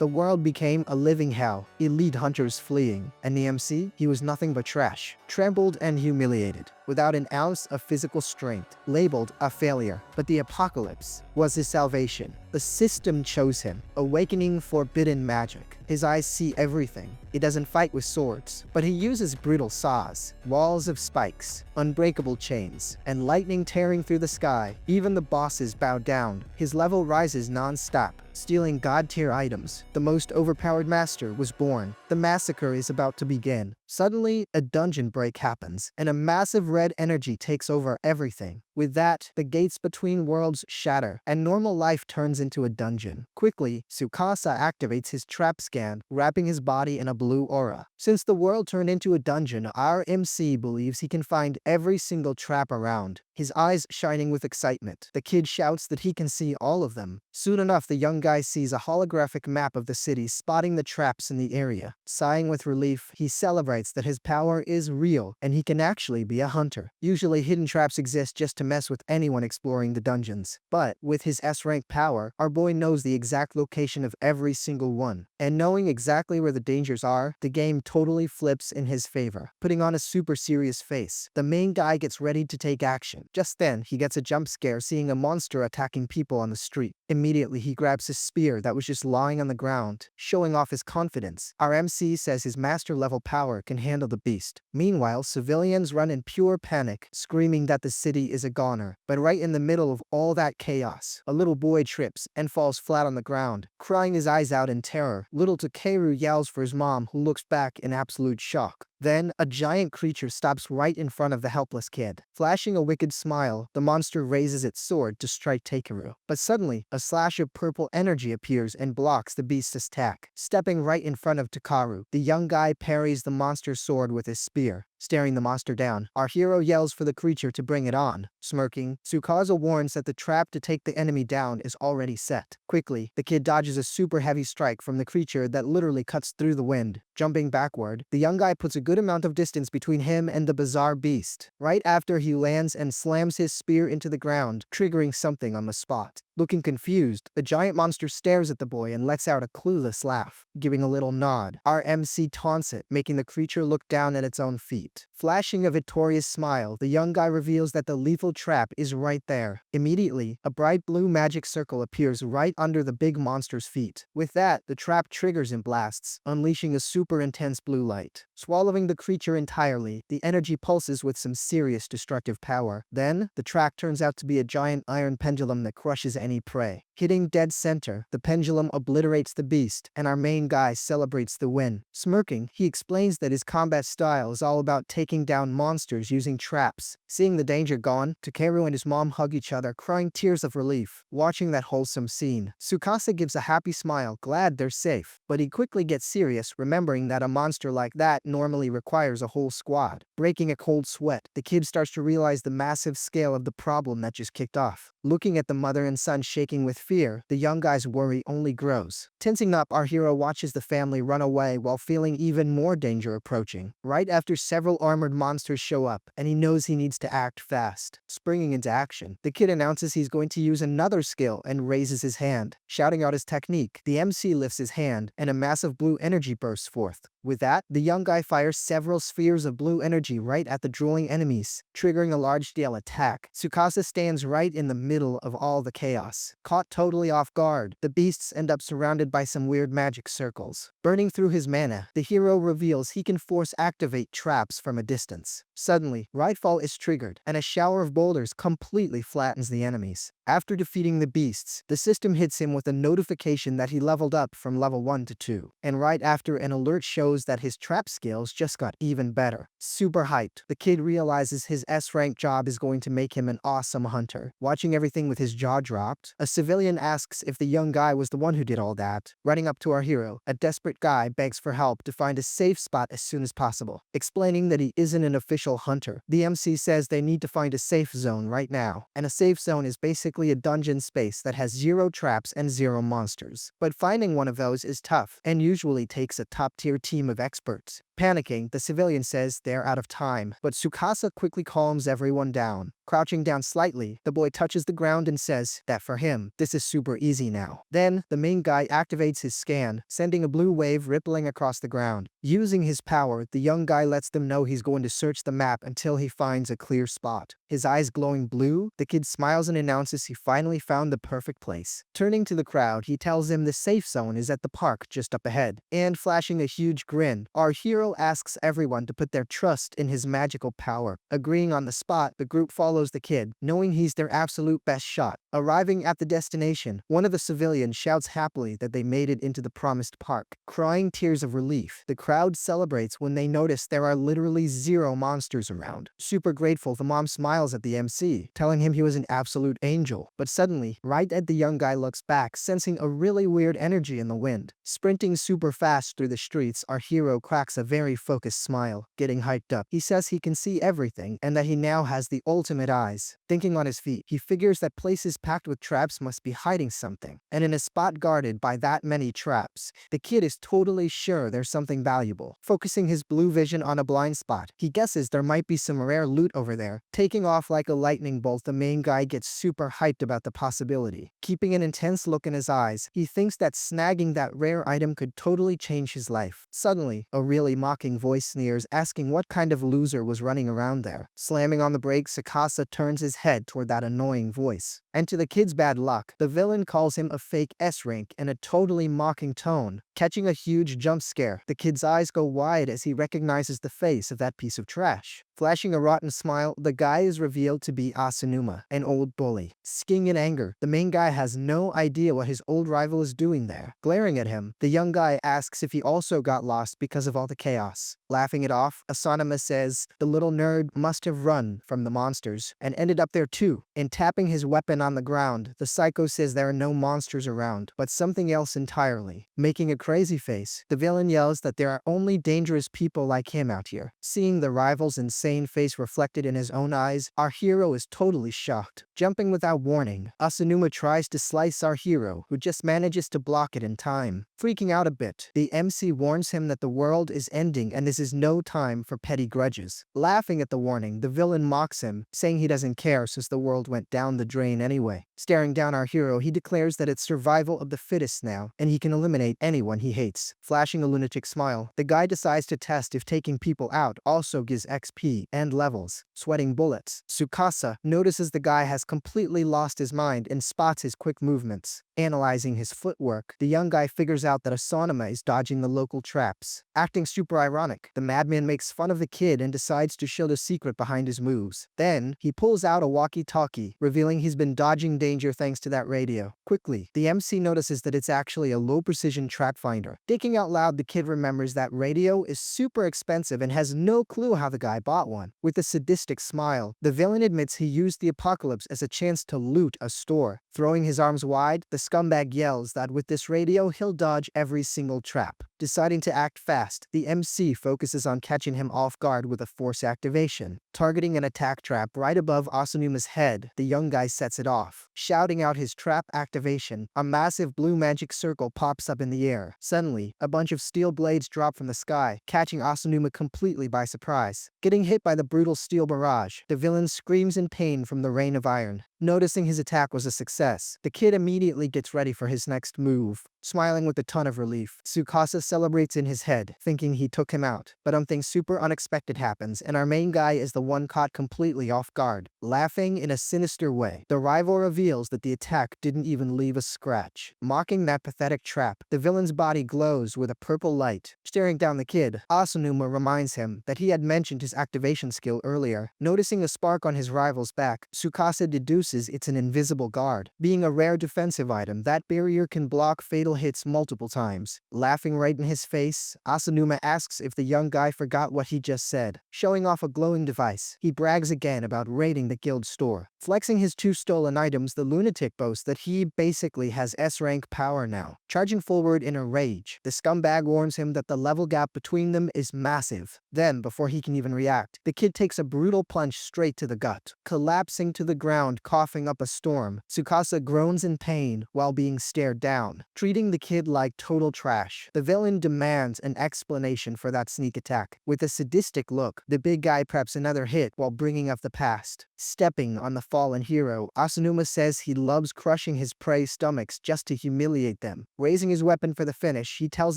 The world became a living hell, elite hunters fleeing, and the MC, he was nothing but trash, trampled and humiliated, without an ounce of physical strength, labeled a failure. But the apocalypse was his salvation. The system chose him, awakening forbidden magic. His eyes see everything. He doesn't fight with swords, but he uses brutal saws, walls of spikes, unbreakable chains, and lightning tearing through the sky. Even the bosses bow down. His level rises non-stop, stealing god-tier items. The most overpowered master was born. The massacre is about to begin. Suddenly, a dungeon break happens, and a massive red energy takes over everything. With that, the gates between worlds shatter, and normal life turns into a dungeon. Quickly, Tsukasa activates his trap scan, wrapping his body in a blue aura. Since the world turned into a dungeon, our MC believes he can find every single trap around, his eyes shining with excitement. The kid shouts that he can see all of them. Soon enough, the young guy sees a holographic map of the city, spotting the traps in the area. Sighing with relief, he celebrates that his power is real and he can actually be a hunter. Usually hidden traps exist just to mess with anyone exploring the dungeons. But with his S-rank power, our boy knows the exact location of every single one. And knowing exactly where the dangers are, the game totally flips in his favor. Putting on a super serious face, the main guy gets ready to take action. Just then, he gets a jump scare seeing a monster attacking people on the street. Immediately, he grabs his spear that was just lying on the ground, showing off his confidence. Our MC says his master level power can handle the beast. Meanwhile, civilians run in pure panic, screaming that the city is a goner. But right in the middle of all that chaos, a little boy trips and falls flat on the ground, crying his eyes out in terror. Little Takeru yells for his mom, who looks back in absolute shock. Then, a giant creature stops right in front of the helpless kid. Flashing a wicked smile, the monster raises its sword to strike Takeru. But suddenly, a slash of purple energy appears and blocks the beast's attack. Stepping right in front of Takaru, the young guy parries the monster's sword with his spear. Staring the monster down, our hero yells for the creature to bring it on. Smirking, Tsukasa warns that the trap to take the enemy down is already set. Quickly, the kid dodges a super heavy strike from the creature that literally cuts through the wind. Jumping backward, the young guy puts a good amount of distance between him and the bizarre beast. Right after he lands and slams his spear into the ground, triggering something on the spot. Looking confused, the giant monster stares at the boy and lets out a clueless laugh. Giving a little nod, our MC taunts it, making the creature look down at its own feet. Flashing a victorious smile, the young guy reveals that the lethal trap is right there. Immediately, a bright blue magic circle appears right under the big monster's feet. With that, the trap triggers and blasts, unleashing a super intense blue light. Swallowing the creature entirely, the energy pulses with some serious destructive power. Then, the trap turns out to be a giant iron pendulum that crushes any prey. Hitting dead center, the pendulum obliterates the beast, and our main guy celebrates the win. Smirking, he explains that his combat style is all about taking down monsters using traps. Seeing the danger gone, Takeru and his mom hug each other, crying tears of relief. Watching that wholesome scene, Tsukasa gives a happy smile, glad they're safe. But he quickly gets serious, remembering that a monster like that normally requires a whole squad. Breaking a cold sweat, the kid starts to realize the massive scale of the problem that just kicked off. Looking at the mother and son shaking with fear, the young guy's worry only grows. Tensing up, our hero watches the family run away while feeling even more danger approaching. Right after several armored monsters show up, and he knows he needs to act fast. Springing into action, the kid announces he's going to use another skill and raises his hand. Shouting out his technique, the MC lifts his hand, and a massive blue energy bursts forth. With that, the young guy fires several spheres of blue energy right at the drooling enemies, triggering a large-scale attack. Tsukasa stands right in the middle of all the chaos. Caught totally off guard, the beasts end up surrounded by some weird magic circles. Burning through his mana, the hero reveals he can force activate traps from a distance. Suddenly, Rightfall is triggered, and a shower of boulders completely flattens the enemies. After defeating the beasts, the system hits him with a notification that he leveled up from level 1 to 2. And right after, an alert shows that his trap skills just got even better. Super hyped, the kid realizes his S-rank job is going to make him an awesome hunter. Watching everything with his jaw dropped, a civilian asks if the young guy was the one who did all that. Running up to our hero, a desperate guy begs for help to find a safe spot as soon as possible. Explaining that he isn't an official hunter, the MC says they need to find a safe zone right now. And a safe zone is basically a dungeon space that has 0 traps and 0 monsters. But finding one of those is tough, and usually takes a top-tier team of experts. Panicking, the civilian says they're out of time, but Tsukasa quickly calms everyone down. Crouching down slightly, the boy touches the ground and says that for him, this is super easy now. Then, the main guy activates his scan, sending a blue wave rippling across the ground. Using his power, the young guy lets them know he's going to search the map until he finds a clear spot. His eyes glowing blue, the kid smiles and announces he finally found the perfect place. Turning to the crowd, he tells them the safe zone is at the park just up ahead. And flashing a huge grin, our hero asks everyone to put their trust in his magical power. Agreeing on the spot, the group follows the kid, knowing he's their absolute best shot. Arriving at the destination, one of the civilians shouts happily that they made it into the promised park. Crying tears of relief, the crowd celebrates when they notice there are literally 0 monsters around. Super grateful, the mom smiles at the MC, telling him he was an absolute angel. But suddenly, right as the young guy looks back, sensing a really weird energy in the wind. Sprinting super fast through the streets, our hero cracks a very focused smile, getting hyped up. He says he can see everything and that he now has the ultimate eyes. Thinking on his feet, he figures that places packed with traps must be hiding something. And in a spot guarded by that many traps, the kid is totally sure there's something valuable. Focusing his blue vision on a blind spot, he guesses there might be some rare loot over there. Taking off like a lightning bolt, the main guy gets super hyped about the possibility. Keeping an intense look in his eyes, he thinks that snagging that rare item could totally change his life. Suddenly, a really mocking voice sneers, asking what kind of loser was running around there. Slamming on the brakes, Tsukasa turns his head toward that annoying voice. And to the kid's bad luck, the villain calls him a fake S-rank in a totally mocking tone. Catching a huge jump scare, the kid's eyes go wide as he recognizes the face of that piece of trash. Flashing a rotten smile, the guy is revealed to be Asunuma, an old bully. Skiing in anger, the main guy has no idea what his old rival is doing there. Glaring at him, the young guy asks if he also got lost because of all the chaos. Laughing it off, Asunuma says the little nerd must have run from the monsters and ended up there too. In tapping his weapon on the ground, the psycho says there are no monsters around, but something else entirely. Making a crazy face, the villain yells that there are only dangerous people like him out here. Seeing the rival's insane face reflected in his own eyes, our hero is totally shocked. Jumping without warning, Asunuma tries to slice our hero, who just manages to block it in time. Freaking out a bit, the MC warns him that the world is ending and this is no time for petty grudges. Laughing at the warning, the villain mocks him, saying he doesn't care since the world went down the drain anyway. Staring down our hero, he declares that it's survival of the fittest now, and he can eliminate anyone he hates. Flashing a lunatic smile, the guy decides to test if taking people out also gives XP and levels. Sweating bullets, Tsukasa notices the guy has completely lost his mind and spots his quick movements. Analyzing his footwork, the young guy figures out that Asunuma is dodging the local traps. Acting super ironic, the madman makes fun of the kid and decides to show the secret behind his moves. Then, he pulls out a walkie-talkie, revealing he's been dodging danger thanks to that radio. Quickly, the MC notices that it's actually a low-precision trap finder. Thinking out loud, the kid remembers that radio is super expensive and has no clue how the guy bought one. With a sadistic smile, the villain admits he used the apocalypse as a chance to loot a store. Throwing his arms wide, the scumbag yells that with this radio, he'll dodge every single trap. Deciding to act fast, the MC focuses on catching him off guard with a force activation. Targeting an attack trap right above Asunuma's head, the young guy sets it off. Shouting out his trap activation, a massive blue magic circle pops up in the air. Suddenly, a bunch of steel blades drop from the sky, catching Asunuma completely by surprise. Getting hit by the brutal steel barrage, the villain screams in pain from the rain of iron. Noticing his attack was a success, the kid immediately gets ready for his next move. Smiling with a ton of relief, Tsukasa celebrates in his head, thinking he took him out. But something super unexpected happens, and our main guy is the one caught completely off guard. Laughing in a sinister way, the rival reveals that the attack didn't even leave a scratch. Mocking that pathetic trap, the villain's body glows with a purple light. Staring down the kid, Asunuma reminds him that he had mentioned his activation skill earlier. Noticing a spark on his rival's back, Tsukasa deduces it's an invisible guard. Being a rare defensive item, that barrier can block fatal hits multiple times. Laughing right in his face, Asunuma asks if the young guy forgot what he just said. Showing off a glowing device, he brags again about raiding the guild store. Flexing his 2 stolen items, the lunatic boasts that he basically has S-rank power now. Charging forward in a rage, the scumbag warns him that the level gap between them is massive. Then, before he can even react, the kid takes a brutal punch straight to the gut. Collapsing to the ground, coughing up a storm, Tsukasa groans in pain while being stared down. Treating treating the kid like total trash. The villain demands an explanation for that sneak attack. With a sadistic look, the big guy preps another hit while bringing up the past. Stepping on the fallen hero, Asanuma says he loves crushing his prey's stomachs just to humiliate them. Raising his weapon for the finish, he tells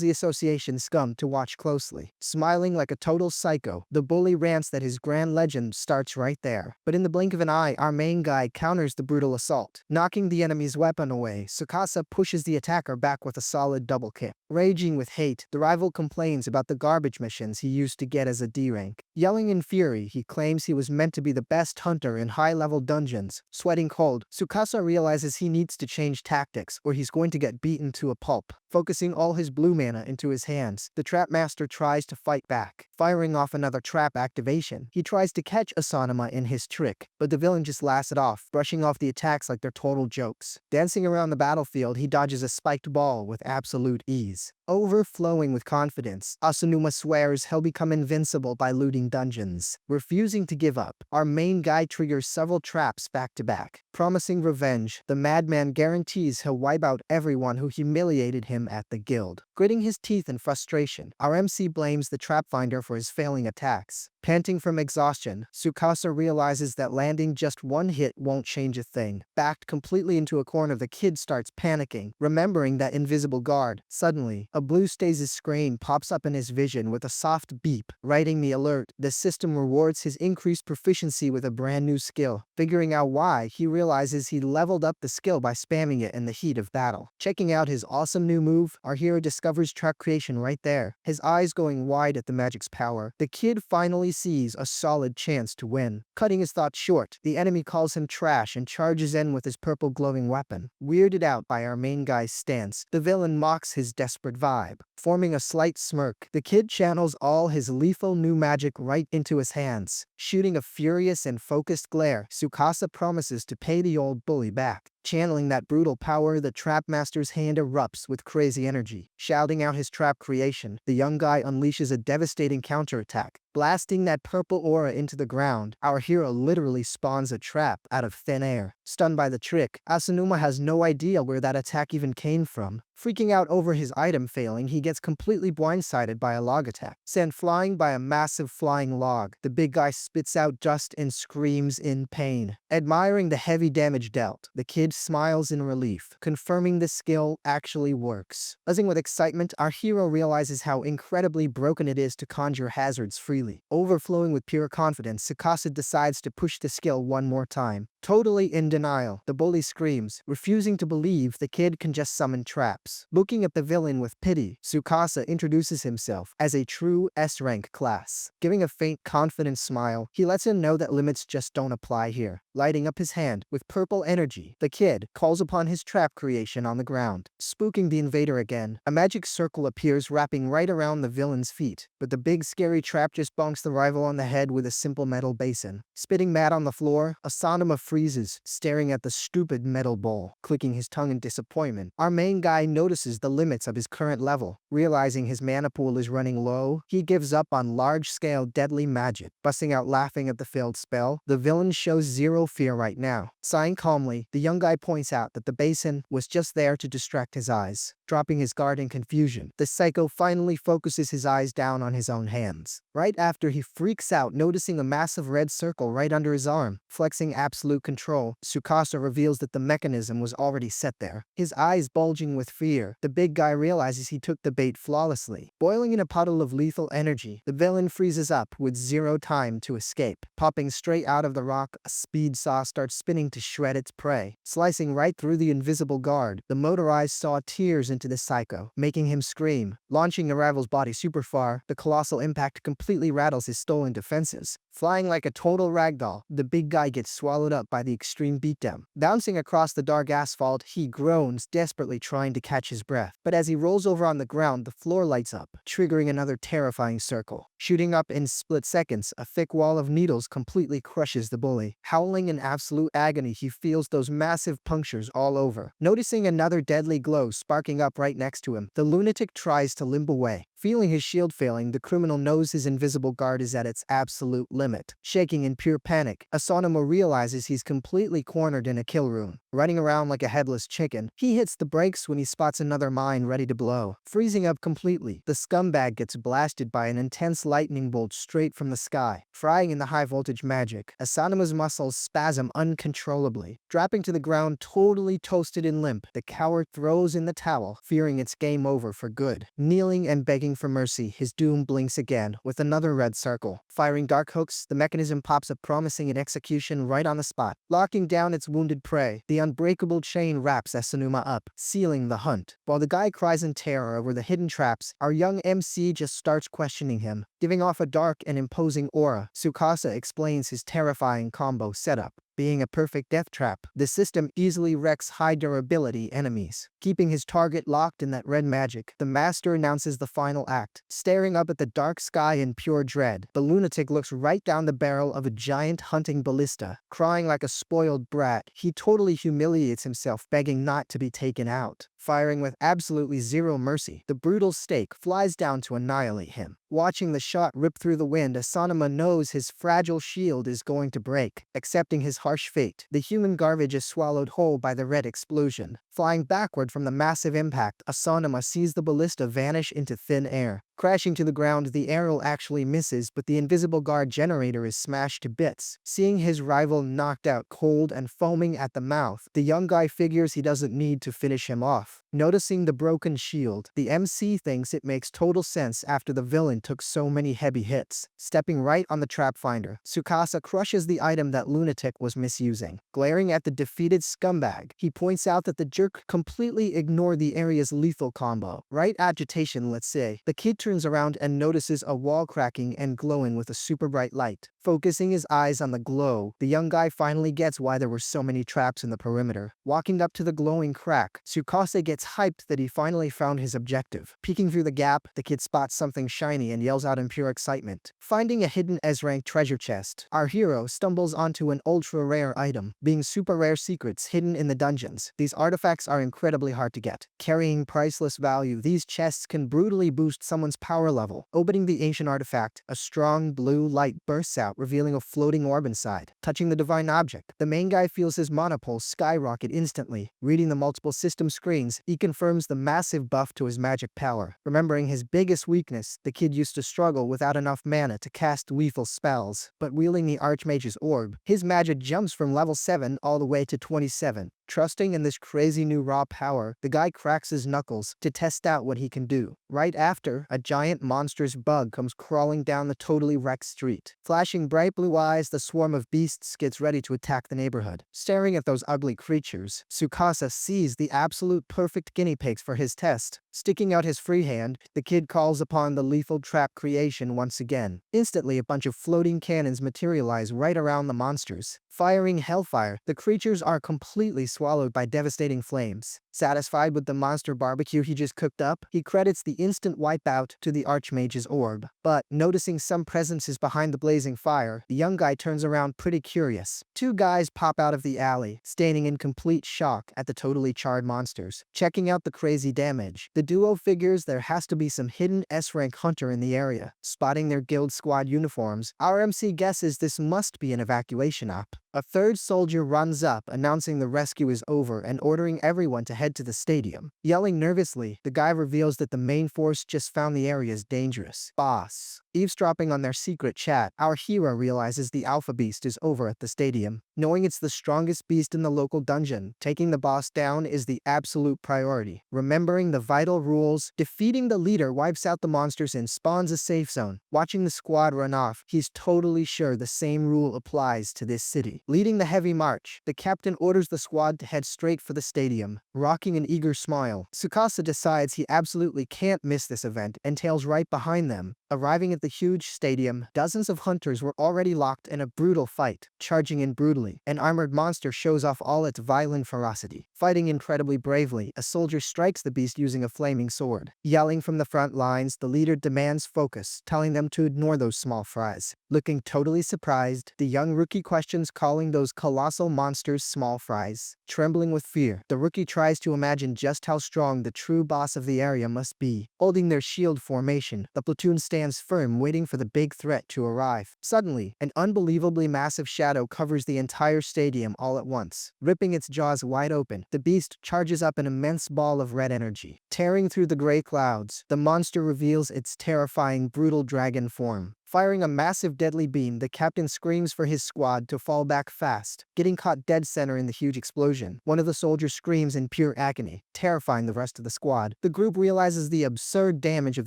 the association scum to watch closely. Smiling like a total psycho, the bully rants that his grand legend starts right there. But in the blink of an eye, our main guy counters the brutal assault. Knocking the enemy's weapon away, Tsukasa pushes the attacker back with a solid double kick. Raging with hate, the rival complains about the garbage missions he used to get as a D rank. Yelling in fury, he claims he was meant to be the best hunter in high-level dungeons. Sweating cold, Tsukasa realizes he needs to change tactics or he's going to get beaten to a pulp. Focusing all his blue mana into his hands, the Trap Master tries to fight back. Firing off another trap activation, he tries to catch Asanuma in his trick, but the villain just laughs it off, brushing off the attacks like they're total jokes. Dancing around the battlefield, he dodges a spiked ball with absolute ease. Overflowing with confidence, Asanuma swears he'll become invincible by looting dungeons. Refusing to give up, our main guy triggers several traps back to back. Promising revenge, the madman guarantees he'll wipe out everyone who humiliated him at the guild. Gritting his teeth in frustration, our MC blames the trap finder for his failing attacks. Panting from exhaustion, Tsukasa realizes that landing just one hit won't change a thing. Backed completely into a corner, the kid starts panicking, remembering that invisible guard. Suddenly, a blue stasis screen pops up in his vision with a soft beep. Writing the alert, the system rewards his increased proficiency with a brand new skill. Figuring out why, he realizes he leveled up the skill by spamming it in the heat of battle. Checking out his awesome new move, our hero discovers trap creation right there. His eyes going wide at the magic's power, the kid finally sees a solid chance to win. Cutting his thoughts short, the enemy calls him trash and charges in with his purple glowing weapon. Weirded out by our main guy's stance, the villain mocks his desperate vibe. Forming a slight smirk, the kid channels all his lethal new magic right into his hands. Shooting a furious and focused glare, Tsukasa promises to pay the old bully back. Channeling that brutal power, the Trap Master's hand erupts with crazy energy. Shouting out his trap creation, the young guy unleashes a devastating counterattack. Blasting that purple aura into the ground, our hero literally spawns a trap out of thin air. Stunned by the trick, Asanuma has no idea where that attack even came from. Freaking out over his item failing, he gets completely blindsided by a log attack. Sent flying by a massive flying log, the big guy spits out dust and screams in pain. Admiring the heavy damage dealt, the kid smiles in relief, confirming the skill actually works. Buzzing with excitement, our hero realizes how incredibly broken it is to conjure hazards freely. Overflowing with pure confidence, Tsukasa decides to push the skill one more time. Totally in denial, the bully screams, refusing to believe the kid can just summon traps. Looking at the villain with pity, Tsukasa introduces himself as a true S-rank class. Giving a faint, confident smile, he lets him know that limits just don't apply here. Lighting up his hand with purple energy, the kid calls upon his trap creation on the ground. Spooking the invader again, a magic circle appears wrapping right around the villain's feet, but the big scary trap just bonks the rival on the head with a simple metal basin. Spitting mad on the floor, Asanuma freezes, staring at the stupid metal bowl. Clicking his tongue in disappointment, our main guy notices the limits of his current level. Realizing his mana pool is running low, he gives up on large-scale deadly magic. Busting out laughing at the failed spell, the villain shows zero fear right now. Sighing calmly, the young guy points out that the basin was just there to distract his eyes. Dropping his guard in confusion, the psycho finally focuses his eyes down on his own hands. Right after he freaks out, noticing a massive red circle right under his arm. Flexing absolute control, Tsukasa reveals that the mechanism was already set there. His eyes bulging with fear, the big guy realizes he took the bait flawlessly. Boiling in a puddle of lethal energy, the villain freezes up with zero time to escape. Popping straight out of the rock, a speed saw starts spinning to shred its prey. Slicing right through the invisible guard, the motorized saw tears into the psycho, making him scream. Launching the rival's body super far, the colossal impact completely rattles his stolen defenses. Flying like a total ragdoll, the big guy gets swallowed up by the extreme beatdown. Bouncing across the dark asphalt, he groans, desperately trying to catch his breath. But as he rolls over on the ground, the floor lights up, triggering another terrifying circle. Shooting up in split seconds, a thick wall of needles completely crushes the bully. Howling in absolute agony, he feels those massive punctures all over. Noticing another deadly glow sparking up right next to him, the lunatic tries to limp away. Feeling his shield failing, the criminal knows his invisible guard is at its absolute limit. Shaking in pure panic, Asanuma realizes he's completely cornered in a kill room. running around like a headless chicken. He hits the brakes when he spots another mine ready to blow. Freezing up completely, the scumbag gets blasted by an intense lightning bolt straight from the sky. Frying in the high-voltage magic, Asanama's muscles spasm uncontrollably. Dropping to the ground totally toasted and limp, the coward throws in the towel, fearing it's game over for good. Kneeling and begging for mercy, his doom blinks again, with another red circle. Firing dark hooks, the mechanism pops up promising an execution right on the spot. Locking down its wounded prey, the unbreakable chain wraps Asanuma up, sealing the hunt. While the guy cries in terror over the hidden traps, our young MC just starts questioning him. Giving off a dark and imposing aura, Tsukasa explains his terrifying combo setup. Being a perfect death trap, the system easily wrecks high-durability enemies. Keeping his target locked in that red magic, the master announces the final act. Staring up at the dark sky in pure dread, the lunatic looks right down the barrel of a giant hunting ballista. Crying like a spoiled brat, he totally humiliates himself, begging not to be taken out. Firing with absolutely zero mercy, the brutal stake flies down to annihilate him. Watching the shot rip through the wind, Asanuma knows his fragile shield is going to break. Accepting his harsh fate, the human garbage is swallowed whole by the red explosion. Flying backward from the massive impact, Asanuma sees the ballista vanish into thin air. Crashing to the ground, the arrow actually misses, but the invisible guard generator is smashed to bits. Seeing his rival knocked out cold and foaming at the mouth, the young guy figures he doesn't need to finish him off. Noticing the broken shield, the MC thinks it makes total sense after the villain took so many heavy hits. Stepping right on the trap finder, Tsukasa crushes the item that Lunatic was misusing. Glaring at the defeated scumbag, he points out that the jerk completely ignored the area's lethal combo. Right agitation, let's say. The kid turns around and notices a wall cracking and glowing with a super bright light. Focusing his eyes on the glow, the young guy finally gets why there were so many traps in the perimeter. Walking up to the glowing crack, Tsukasa gets hyped that he finally found his objective. Peeking through the gap, the kid spots something shiny and yells out in pure excitement. Finding a hidden S-rank treasure chest, our hero stumbles onto an ultra-rare item, being super rare secrets hidden in the dungeons. These artifacts are incredibly hard to get. Carrying priceless value, these chests can brutally boost someone's power level. Opening the ancient artifact, a strong blue light bursts out, revealing a floating orb inside. Touching the divine object, the main guy feels his mana pulse skyrocket instantly. Reading the multiple system screens, he confirms the massive buff to his magic power. Remembering his biggest weakness, the kid used to struggle without enough mana to cast lethal spells, but wielding the Archmage's orb, his magic jumps from level 7 all the way to 27. Trusting in this crazy new raw power, the guy cracks his knuckles to test out what he can do. Right after, a giant monstrous bug comes crawling down the totally wrecked street. Flashing bright blue eyes, the swarm of beasts gets ready to attack the neighborhood. Staring at those ugly creatures, Tsukasa sees the absolute perfect guinea pigs for his test. Sticking out his free hand, the kid calls upon the lethal trap creation once again. Instantly, a bunch of floating cannons materialize right around the monsters. Firing hellfire, the creatures are completely swallowed by devastating flames. Satisfied with the monster barbecue he just cooked up, he credits the instant wipeout to the Archmage's orb. But, noticing some presences behind the blazing fire, the young guy turns around pretty curious. Two guys pop out of the alley, standing in complete shock at the totally charred monsters. Checking out the crazy damage, the duo figures there has to be some hidden S-rank hunter in the area. Spotting their guild squad uniforms, our MC guesses this must be an evacuation op. A third soldier runs up, announcing the rescue is over and ordering everyone to head to the stadium. Yelling nervously, the guy reveals that the main force just found the area is dangerous. Boss. Eavesdropping on their secret chat, our hero realizes the Alpha Beast is over at the stadium. Knowing it's the strongest beast in the local dungeon, taking the boss down is the absolute priority. Remembering the vital rules, defeating the leader wipes out the monsters and spawns a safe zone. Watching the squad run off, he's totally sure the same rule applies to this city. Leading the heavy march, the captain orders the squad to head straight for the stadium. Rocking an eager smile, Tsukasa decides he absolutely can't miss this event and tails right behind them. Arriving at the huge stadium, dozens of hunters were already locked in a brutal fight. Charging in brutally, an armored monster shows off all its violent ferocity. Fighting incredibly bravely, a soldier strikes the beast using a flaming sword. Yelling from the front lines, the leader demands focus, telling them to ignore those small fries. Looking totally surprised, the young rookie questions calling those colossal monsters small fries. Trembling with fear, the rookie tries to imagine just how strong the true boss of the area must be. Holding their shield formation, the platoon stands firm momentum waiting for the big threat to arrive. Suddenly, an unbelievably massive shadow covers the entire stadium all at once. Ripping its jaws wide open, the beast charges up an immense ball of red energy. Tearing through the gray clouds, the monster reveals its terrifying, brutal dragon form. Firing a massive deadly beam, the captain screams for his squad to fall back fast, getting caught dead center in the huge explosion. One of the soldiers screams in pure agony, terrifying the rest of the squad. The group realizes the absurd damage of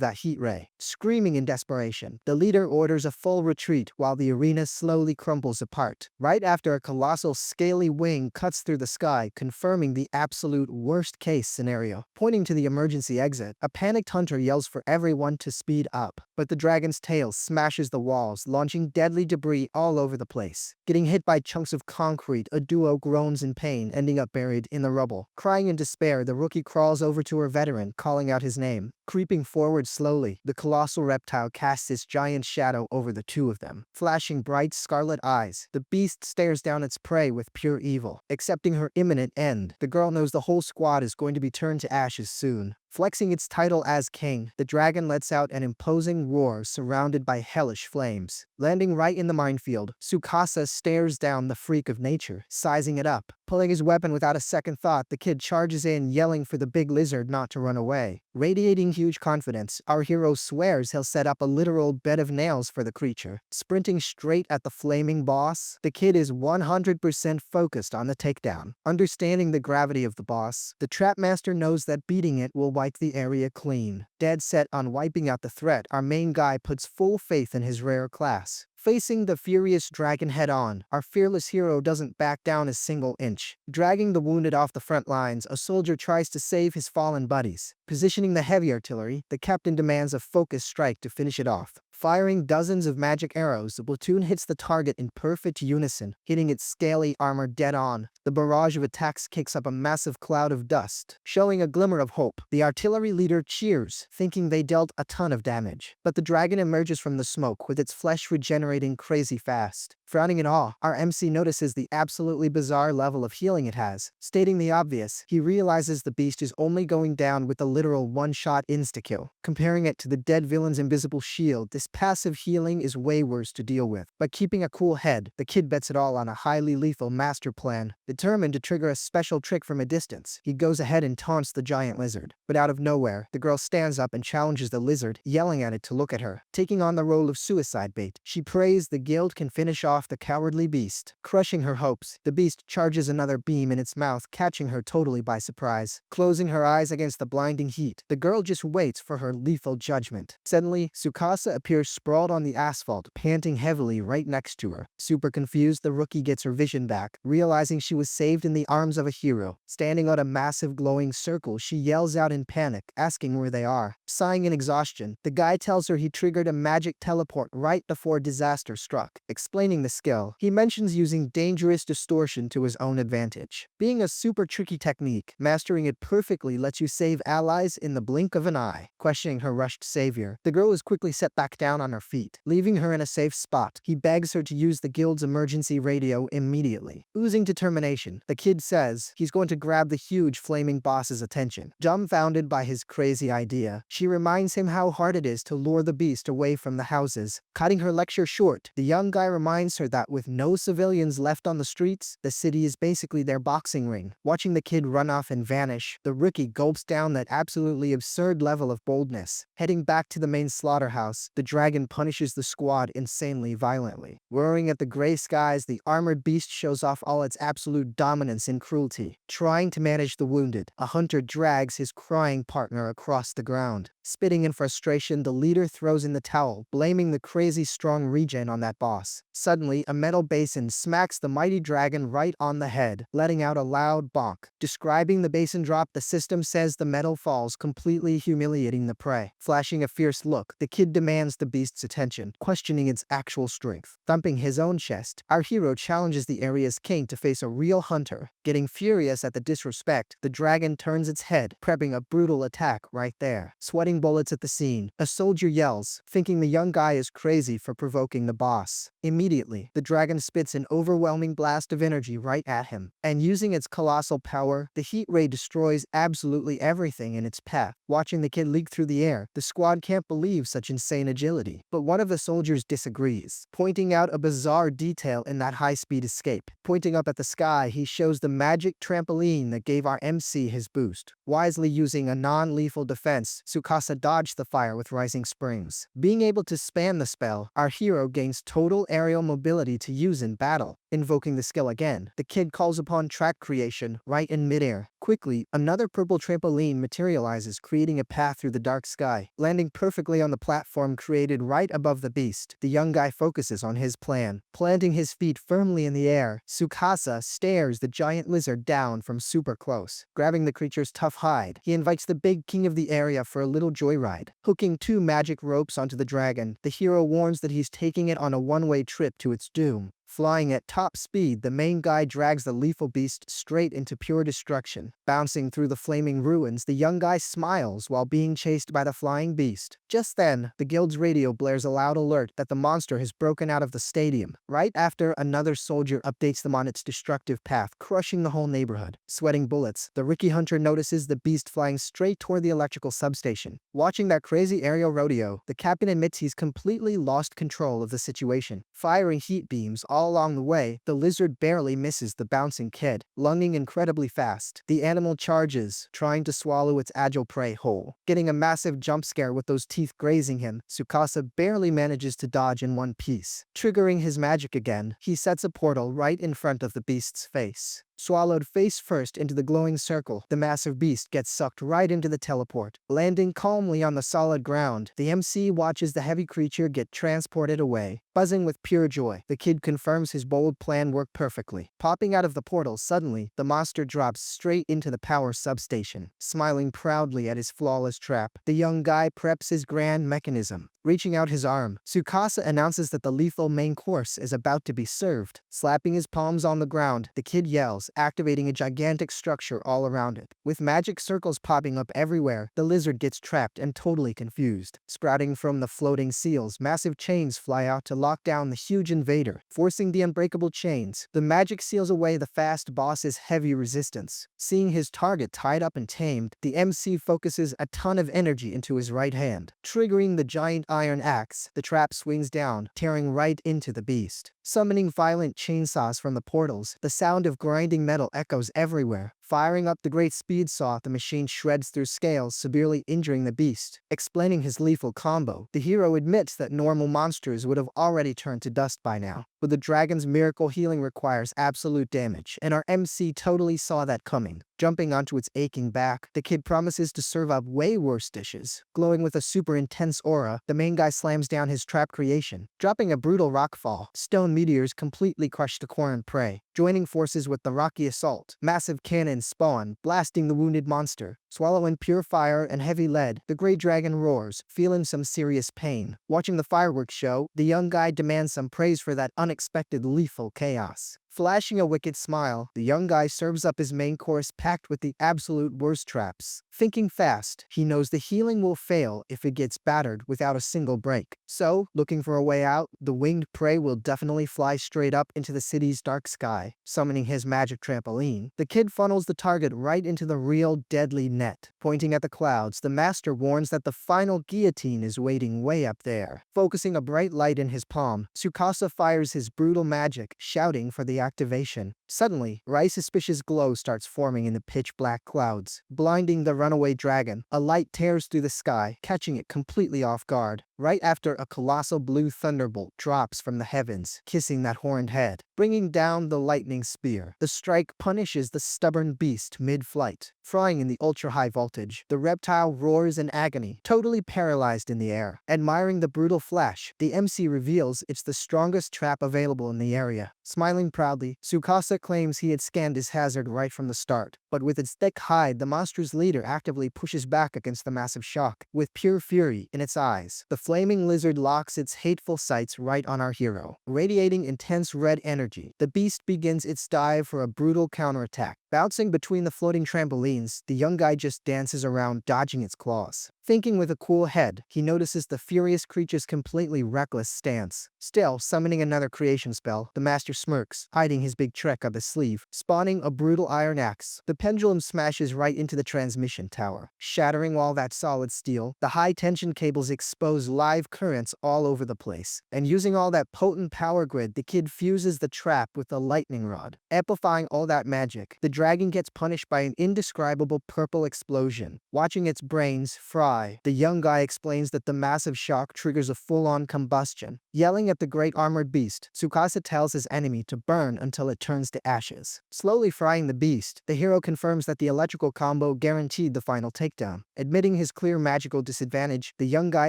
that heat ray. Screaming in desperation, the leader orders a full retreat while the arena slowly crumbles apart. Right after a colossal scaly wing cuts through the sky, confirming the absolute worst-case scenario. Pointing to the emergency exit, a panicked hunter yells for everyone to speed up, but the dragon's tail smashes the walls, launching deadly debris all over the place. Getting hit by chunks of concrete, a duo groans in pain, ending up buried in the rubble. Crying in despair, the rookie crawls over to her veteran, calling out his name. Creeping forward slowly, the colossal reptile casts its giant shadow over the two of them. Flashing bright scarlet eyes, the beast stares down its prey with pure evil. Accepting her imminent end, the girl knows the whole squad is going to be turned to ashes soon. Flexing its title as king, the dragon lets out an imposing roar surrounded by hellish flames. Landing right in the minefield, Tsukasa stares down the freak of nature, sizing it up. Pulling his weapon without a second thought, the kid charges in, yelling for the big lizard not to run away. Radiating huge confidence, our hero swears he'll set up a literal bed of nails for the creature. Sprinting straight at the flaming boss, the kid is 100% focused on the takedown. Understanding the gravity of the boss, the trapmaster knows that beating it will wipe the area clean. Dead set on wiping out the threat, our main guy puts full faith in his rare class. Facing the furious dragon head-on, our fearless hero doesn't back down a single inch. Dragging the wounded off the front lines, a soldier tries to save his fallen buddies. Positioning the heavy artillery, the captain demands a focused strike to finish it off. Firing dozens of magic arrows, the platoon hits the target in perfect unison, hitting its scaly armor dead on. The barrage of attacks kicks up a massive cloud of dust, showing a glimmer of hope. The artillery leader cheers, thinking they dealt a ton of damage. But the dragon emerges from the smoke with its flesh regenerating crazy fast. Frowning in awe, our MC notices the absolutely bizarre level of healing it has. Stating the obvious, he realizes the beast is only going down with a literal one-shot insta-kill. Comparing it to the dead villain's invisible shield, this passive healing is way worse to deal with. But keeping a cool head, the kid bets it all on a highly lethal master plan. Determined to trigger a special trick from a distance, he goes ahead and taunts the giant lizard. But out of nowhere, the girl stands up and challenges the lizard, yelling at it to look at her. Taking on the role of suicide bait, she prays the guild can finish off the cowardly beast. Crushing her hopes, the beast charges another beam in its mouth, catching her totally by surprise. Closing her eyes against the blinding heat, the girl just waits for her lethal judgment. Suddenly, Tsukasa appears sprawled on the asphalt, panting heavily right next to her. Super confused, the rookie gets her vision back, realizing she was saved in the arms of a hero. Standing on a massive glowing circle, she yells out in panic, asking where they are. Sighing in exhaustion, the guy tells her he triggered a magic teleport right before disaster struck. Explaining the skill, he mentions using dangerous distortion to his own advantage. Being a super tricky technique, mastering it perfectly lets you save allies in the blink of an eye. Questioning her rushed savior, the girl is quickly set back down on her feet. Leaving her in a safe spot, he begs her to use the guild's emergency radio immediately. Oozing determination, the kid says he's going to grab the huge flaming boss's attention. Dumbfounded by his crazy idea, she reminds him how hard it is to lure the beast away from the houses. Cutting her lecture short, the young guy reminds her that with no civilians left on the streets, the city is basically their boxing ring. Watching the kid run off and vanish, the rookie gulps down that absolutely absurd level of boldness. Heading back to the main slaughterhouse, the dragon punishes the squad insanely violently. Roaring at the gray skies, the armored beast shows off all its absolute dominance and cruelty. Trying to manage the wounded, a hunter drags his crying partner across the ground. Spitting in frustration, the leader throws in the towel, blaming the crazy strong regen on that boss. Suddenly, a metal basin smacks the mighty dragon right on the head, letting out a loud bonk. Describing the basin drop, the system says the metal falls, completely humiliating the prey. Flashing a fierce look, the kid demands the beast's attention, questioning its actual strength. Thumping his own chest, our hero challenges the area's king to face a real hunter. Getting furious at the disrespect, the dragon turns its head, prepping a brutal attack right there. Sweating throwing bullets at the scene. A soldier yells, thinking the young guy is crazy for provoking the boss. Immediately, the dragon spits an overwhelming blast of energy right at him, and using its colossal power, the heat ray destroys absolutely everything in its path. Watching the kid leap through the air, the squad can't believe such insane agility. But one of the soldiers disagrees, pointing out a bizarre detail in that high-speed escape. Pointing up at the sky, he shows the magic trampoline that gave our MC his boost. Wisely using a non-lethal defense, Tsukasa dodged the fire with rising springs. Being able to span the spell, our hero gains total aerial mobility to use in battle. Invoking the skill again, the kid calls upon track creation right in midair. Quickly, another purple trampoline materializes, creating a path through the dark sky. Landing perfectly on the platform created right above the beast, the young guy focuses on his plan. Planting his feet firmly in the air, Tsukasa stares the giant lizard down from super close. Grabbing the creature's tough hide, he invites the big king of the area for a little joyride. Hooking 2 magic ropes onto the dragon, the hero warns that he's taking it on a one-way trip to its doom. Flying at top speed, the main guy drags the lethal beast straight into pure destruction. Bouncing through the flaming ruins, the young guy smiles while being chased by the flying beast. Just then, the guild's radio blares a loud alert that the monster has broken out of the stadium. Right after, another soldier updates them on its destructive path, crushing the whole neighborhood. Sweating bullets, the Ricky Hunter notices the beast flying straight toward the electrical substation. Watching that crazy aerial rodeo, the captain admits he's completely lost control of the situation. Firing heat beams all along the way, the lizard barely misses the bouncing kid, lunging incredibly fast. The animal charges, trying to swallow its agile prey whole. Getting a massive jump scare with those teeth grazing him, Tsukasa barely manages to dodge in one piece. Triggering his magic again, he sets a portal right in front of the beast's face. Swallowed face first into the glowing circle, the massive beast gets sucked right into the teleport. Landing calmly on the solid ground, the MC watches the heavy creature get transported away. Buzzing with pure joy, the kid confirms his bold plan worked perfectly. Popping out of the portal suddenly, the monster drops straight into the power substation. Smiling proudly at his flawless trap, the young guy preps his grand mechanism. Reaching out his arm, Tsukasa announces that the lethal main course is about to be served. Slapping his palms on the ground, the kid yells, activating a gigantic structure all around it. With magic circles popping up everywhere, the lizard gets trapped and totally confused. Sprouting from the floating seals, massive chains fly out to lock down the huge invader. Forcing the unbreakable chains, the magic seals away the fast boss's heavy resistance. Seeing his target tied up and tamed, the MC focuses a ton of energy into his right hand. Triggering the giant iron axe, the trap swings down, tearing right into the beast. Summoning violent chainsaws from the portals, the sound of grinding metal echoes everywhere. Firing up the great speed saw, the machine shreds through scales, severely injuring the beast. Explaining his lethal combo, the hero admits that normal monsters would have already turned to dust by now. But the dragon's miracle healing requires absolute damage, and our MC totally saw that coming. Jumping onto its aching back, the kid promises to serve up way worse dishes. Glowing with a super intense aura, the main guy slams down his trap creation. Dropping a brutal rockfall, stone meteors completely crush the corn prey. Joining forces with the rocky assault, massive cannons spawn, blasting the wounded monster. Swallowing pure fire and heavy lead, the gray dragon roars, feeling some serious pain. Watching the fireworks show, the young guy demands some praise for that unexpected lethal chaos. Flashing a wicked smile, the young guy serves up his main course packed with the absolute worst traps. Thinking fast, he knows the healing will fail if it gets battered without a single break. So, looking for a way out, the winged prey will definitely fly straight up into the city's dark sky. Summoning his magic trampoline, the kid funnels the target right into the real deadly net. Pointing at the clouds, the master warns that the final guillotine is waiting way up there. Focusing a bright light in his palm, Tsukasa fires his brutal magic, shouting for the activation. Suddenly, a suspicious glow starts forming in the pitch-black clouds. Blinding the runaway dragon, a light tears through the sky, catching it completely off guard. Right after, a colossal blue thunderbolt drops from the heavens, kissing that horned head. Bringing down the lightning spear, the strike punishes the stubborn beast mid-flight. Flying in the ultra-high voltage, the reptile roars in agony, totally paralyzed in the air. Admiring the brutal flash, the MC reveals it's the strongest trap available in the area. Smiling proudly, Tsukasa claims he had scanned his hazard right from the start. But with its thick hide, the monster's leader actively pushes back against the massive shock. With pure fury in its eyes, the flaming lizard locks its hateful sights right on our hero. Radiating intense red energy, the beast begins its dive for a brutal counterattack. Bouncing between the floating trampolines, the young guy just dances around, dodging its claws. Thinking with a cool head, he notices the furious creature's completely reckless stance. Still, summoning another creation spell, the master smirks, hiding his big trick up his sleeve, spawning a brutal iron axe. The pendulum smashes right into the transmission tower, shattering all that solid steel. The high-tension cables expose live currents all over the place, and using all that potent power grid, the kid fuses the trap with the lightning rod, amplifying all that magic. The dragon gets punished by an indescribable purple explosion. Watching its brains fry, the young guy explains that the massive shock triggers a full-on combustion. Yelling at the great armored beast, Tsukasa tells his enemy to burn until it turns to ashes. Slowly frying the beast, the hero confirms that the electrical combo guaranteed the final takedown. Admitting his clear magical disadvantage, the young guy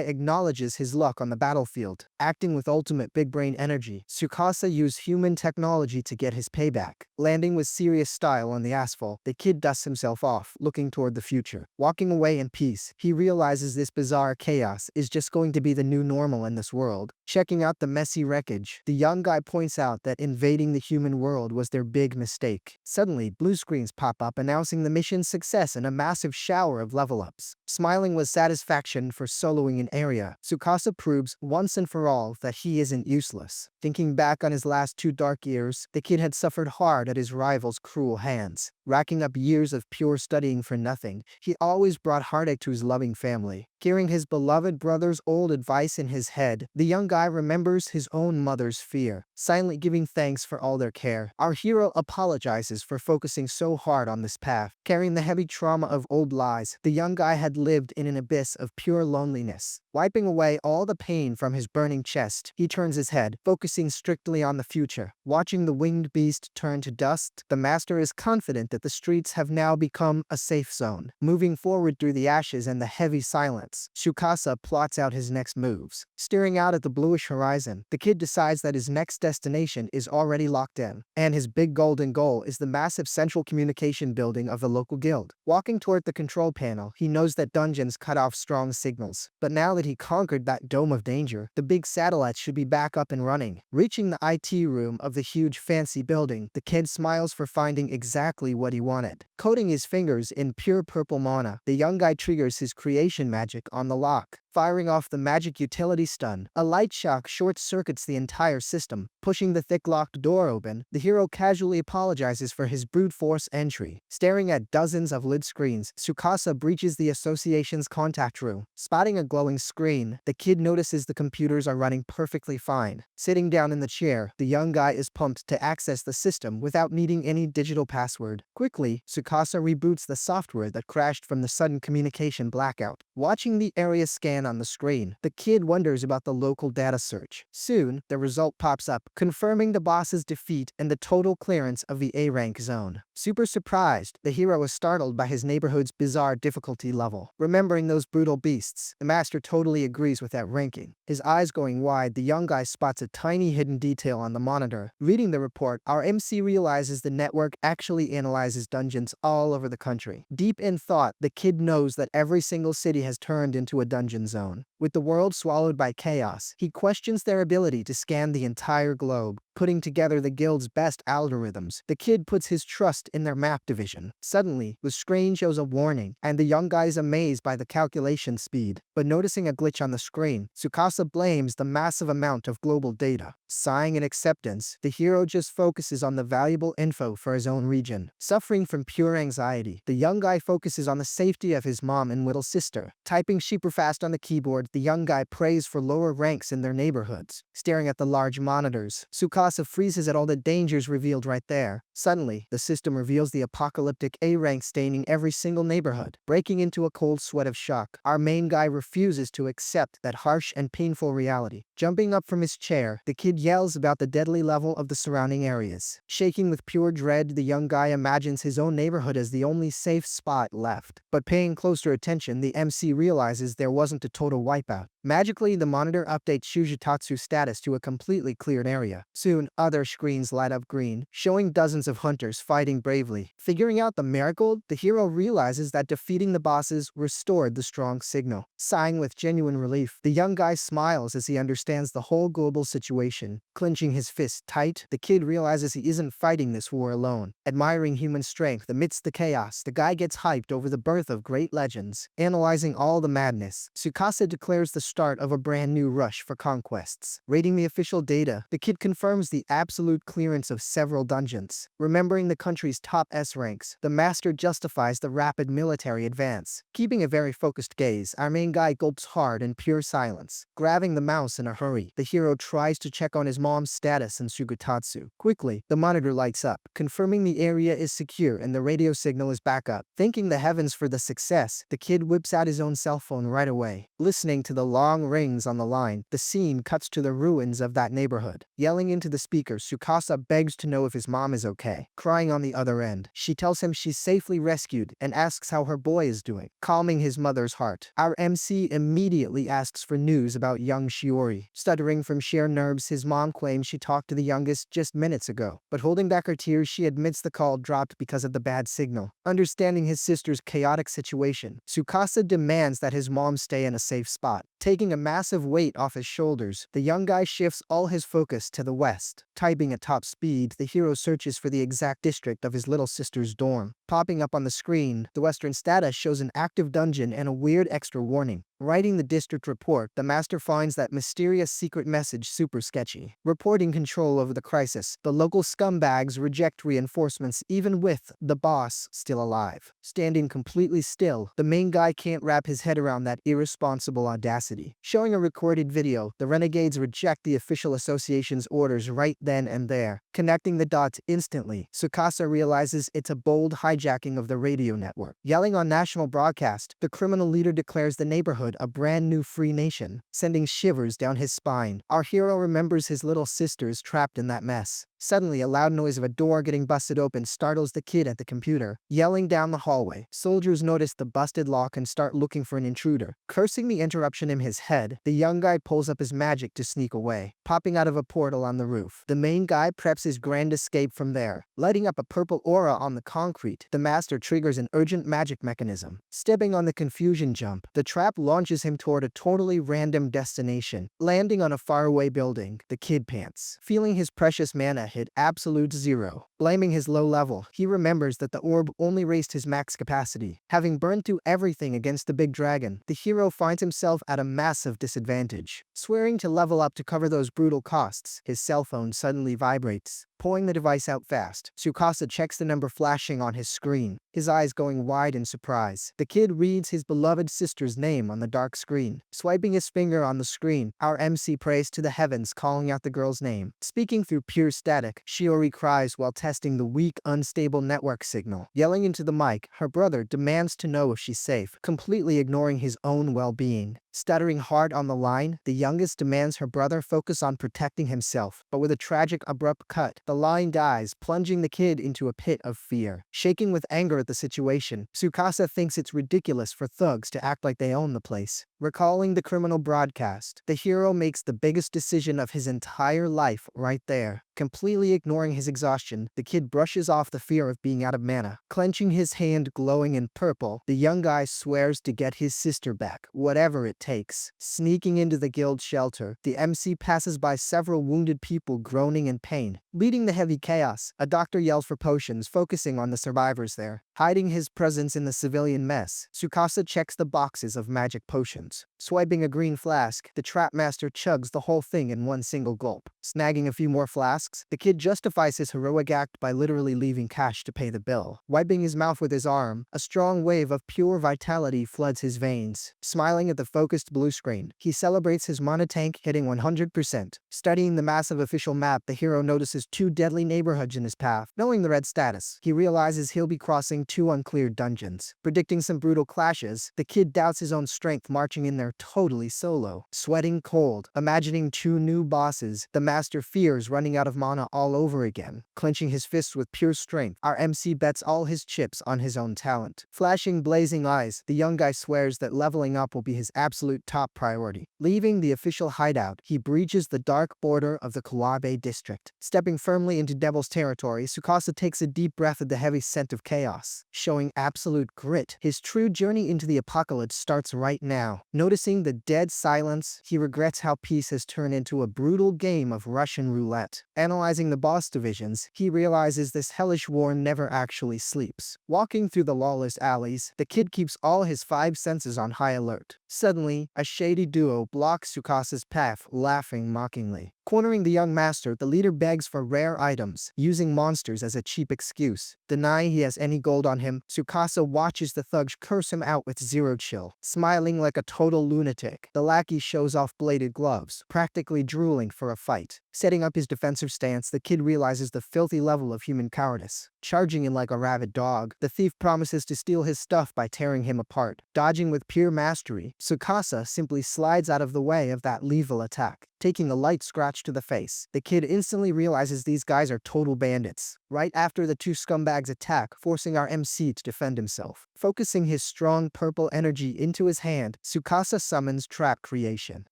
acknowledges his luck on the battlefield. Acting with ultimate big brain energy, Tsukasa used human technology to get his payback. Landing with serious style on the asphalt, the kid dusts himself off, looking toward the future. Walking away in peace, he realizes this bizarre chaos is just going to be the new normal in this world. Checking out the messy wreckage, the young guy points out that invading the human world was their big mistake. Suddenly, blue screens pop up announcing the mission's success and a massive shower of level-ups. Smiling with satisfaction for soloing an area, Tsukasa proves once and for all that he isn't useless. Thinking back on his last 2 dark years, the kid had suffered hard at his rival's cruel hands. Racking up years of pure studying for nothing, he always brought heartache to his loving family. Carrying his beloved brother's old advice in his head, the young guy remembers his own mother's fear, silently giving thanks for all their care. Our hero apologizes for focusing so hard on this path. Carrying the heavy trauma of old lies, the young guy had lived in an abyss of pure loneliness. Wiping away all the pain from his burning chest, he turns his head, focusing strictly on the future. Watching the winged beast turn to dust, the master is confident that the streets have now become a safe zone. Moving forward through the ashes and the heavy silence, Tsukasa plots out his next moves. Staring out at the bluish horizon, the kid decides that his next destination is already locked in, and his big golden goal is the massive central communication building of the local guild. Walking toward the control panel, he knows that dungeons cut off strong signals, but now that he conquered that dome of danger, the big satellites should be back up and running. Reaching the IT room of the huge fancy building, the kid smiles for finding exactly what he wanted. Coating his fingers in pure purple mana, the young guy triggers his creation magic on the lock. Firing off the magic utility stun, a light shock short-circuits the entire system. Pushing the thick locked door open, the hero casually apologizes for his brute force entry. Staring at dozens of lit screens, Tsukasa breaches the association's contact room. Spotting a glowing screen, the kid notices the computers are running perfectly fine. Sitting down in the chair, the young guy is pumped to access the system without needing any digital password. Quickly, Tsukasa reboots the software that crashed from the sudden communication blackout. Watching the area scan on the screen, the kid wonders about the local data search. Soon, the result pops up, confirming the boss's defeat and the total clearance of the A-rank zone. Super surprised, the hero is startled by his neighborhood's bizarre difficulty level. Remembering those brutal beasts, the master totally agrees with that ranking. His eyes going wide, the young guy spots a tiny hidden detail on the monitor. Reading the report, our MC realizes the network actually analyzes dungeons all over the country. Deep in thought, the kid knows that every single city has turned into a dungeon zone. With the world swallowed by chaos, he questions their ability to scan the entire globe. Putting together the guild's best algorithms, the kid puts his trust in their map division. Suddenly, the screen shows a warning, and the young guy is amazed by the calculation speed. But noticing a glitch on the screen, Tsukasa blames the massive amount of global data. Sighing in acceptance, the hero just focuses on the valuable info for his own region. Suffering from pure anxiety, the young guy focuses on the safety of his mom and little sister. Typing super fast on the keyboard, the young guy prays for lower ranks in their neighborhoods. Staring at the large monitors, Tsukasa freezes at all the dangers revealed right there. Suddenly, the system reveals the apocalyptic A-rank staining every single neighborhood. Breaking into a cold sweat of shock, our main guy refuses to accept that harsh and painful reality. Jumping up from his chair, the kid yells about the deadly level of the surrounding areas. Shaking with pure dread, the young guy imagines his own neighborhood as the only safe spot left. But paying closer attention, the MC realizes there wasn't a total wipeout. Magically, the monitor updates Shujitatsu's status to a completely cleared area. Soon, Soon, other screens light up green, showing dozens of hunters fighting bravely. Figuring out the miracle, the hero realizes that defeating the bosses restored the strong signal. Sighing with genuine relief, the young guy smiles as he understands the whole global situation. Clenching his fists tight, the kid realizes he isn't fighting this war alone. Admiring human strength amidst the chaos, the guy gets hyped over the birth of great legends. Analyzing all the madness, Tsukasa declares the start of a brand new rush for conquests. Rating the official data, the kid confirms the absolute clearance of several dungeons. Remembering the country's top S ranks, the master justifies the rapid military advance. Keeping a very focused gaze, our main guy gulps hard in pure silence. Grabbing the mouse in a hurry, the hero tries to check on his mom's status in Sugutatsu. Quickly, the monitor lights up, confirming the area is secure and the radio signal is back up. Thanking the heavens for the success, the kid whips out his own cell phone right away. Listening to the long rings on the line, the scene cuts to the ruins of that neighborhood. Yelling into the speaker, Tsukasa begs to know if his mom is okay. Crying on the other end, she tells him she's safely rescued and asks how her boy is doing, calming his mother's heart. Our MC immediately asks for news about young Shiori. Stuttering from sheer nerves, his mom claims she talked to the youngest just minutes ago, but holding back her tears, she admits the call dropped because of the bad signal. Understanding his sister's chaotic situation, Tsukasa demands that his mom stay in a safe spot. Taking a massive weight off his shoulders, the young guy shifts all his focus to the west. Typing at top speed, the hero searches for the exact district of his little sister's dorm. Popping up on the screen, the western status shows an active dungeon and a weird extra warning. Writing the district report, the master finds that mysterious secret message super sketchy. Reporting control over the crisis, the local scumbags reject reinforcements even with the boss still alive. Standing completely still, the main guy can't wrap his head around that irresponsible audacity. Showing a recorded video, the renegades reject the official association's orders right then and there. Connecting the dots instantly, Tsukasa realizes it's a bold hijacking of the radio network. Yelling on national broadcast, the criminal leader declares the neighborhood a brand new free nation, sending shivers down his spine. Our hero remembers his little sisters trapped in that mess. Suddenly, a loud noise of a door getting busted open startles the kid at the computer. Yelling down the hallway, soldiers notice the busted lock and start looking for an intruder. Cursing the interruption in his head, the young guy pulls up his magic to sneak away. Popping out of a portal on the roof, the main guy preps his grand escape from there. Lighting up a purple aura on the concrete, the master triggers an urgent magic mechanism. Stepping on the confusion jump, the trap launches him toward a totally random destination. Landing on a faraway building, the kid pants, feeling his precious mana hit absolute zero. Blaming his low level, he remembers that the orb only raised his max capacity. Having burned through everything against the big dragon, the hero finds himself at a massive disadvantage. Swearing to level up to cover those brutal costs, his cell phone suddenly vibrates. Pulling the device out fast, Tsukasa checks the number flashing on his screen, his eyes going wide in surprise. The kid reads his beloved sister's name on the dark screen. Swiping his finger on the screen, our MC prays to the heavens, calling out the girl's name. Speaking through pure static, Shiori cries while testing the weak, unstable network signal. Yelling into the mic, her brother demands to know if she's safe, completely ignoring his own well-being. Stuttering hard on the line, the youngest demands her brother focus on protecting himself, but with a tragic abrupt cut, the line dies, plunging the kid into a pit of fear. Shaking with anger at the situation, Tsukasa thinks it's ridiculous for thugs to act like they own the place. Recalling the criminal broadcast, the hero makes the biggest decision of his entire life right there. Completely ignoring his exhaustion, the kid brushes off the fear of being out of mana. Clenching his hand glowing in purple, the young guy swears to get his sister back, whatever it takes. Sneaking into the guild shelter, the MC passes by several wounded people groaning in pain. Leading the heavy chaos, a doctor yells for potions, focusing on the survivors there. Hiding his presence in the civilian mess, Tsukasa checks the boxes of magic potions. Swiping a green flask, the trap master chugs the whole thing in one single gulp. Snagging a few more flasks, the kid justifies his heroic act by literally leaving cash to pay the bill. Wiping his mouth with his arm, a strong wave of pure vitality floods his veins. Smiling at the focused blue screen, he celebrates his mana tank hitting 100%. Studying the massive official map, the hero notices two deadly neighborhoods in his path. Knowing the red status, he realizes he'll be crossing two uncleared dungeons. Predicting some brutal clashes, the kid doubts his own strength marching in there there totally solo. Sweating cold, imagining 2 new bosses, the master fears running out of mana all over again. Clenching his fists with pure strength, our MC bets all his chips on his own talent. Flashing blazing eyes, the young guy swears that leveling up will be his absolute top priority. Leaving the official hideout, he breaches the dark border of the Kawabe district. Stepping firmly into Devil's territory, Tsukasa takes a deep breath of the heavy scent of chaos. Showing absolute grit, his true journey into the apocalypse starts right now. Noticing the dead silence, he regrets how peace has turned into a brutal game of Russian roulette. Analyzing the boss divisions, he realizes this hellish war never actually sleeps. Walking through the lawless alleys, the kid keeps all his 5 senses on high alert. Suddenly, a shady duo blocks Tsukasa's path, laughing mockingly. Cornering the young master, the leader begs for rare items, using monsters as a cheap excuse. Denying he has any gold on him, Tsukasa watches the thugs curse him out with zero chill. Smiling like a total lunatic, the lackey shows off bladed gloves, practically drooling for a fight. Setting up his defensive stance, the kid realizes the filthy level of human cowardice. Charging in like a rabid dog, the thief promises to steal his stuff by tearing him apart. Dodging with pure mastery, Tsukasa simply slides out of the way of that lethal attack. Taking a light scratch to the face, the kid instantly realizes these guys are total bandits. Right after the 2 scumbags attack, forcing our MC to defend himself. Focusing his strong purple energy into his hand, Tsukasa summons Trap Creation.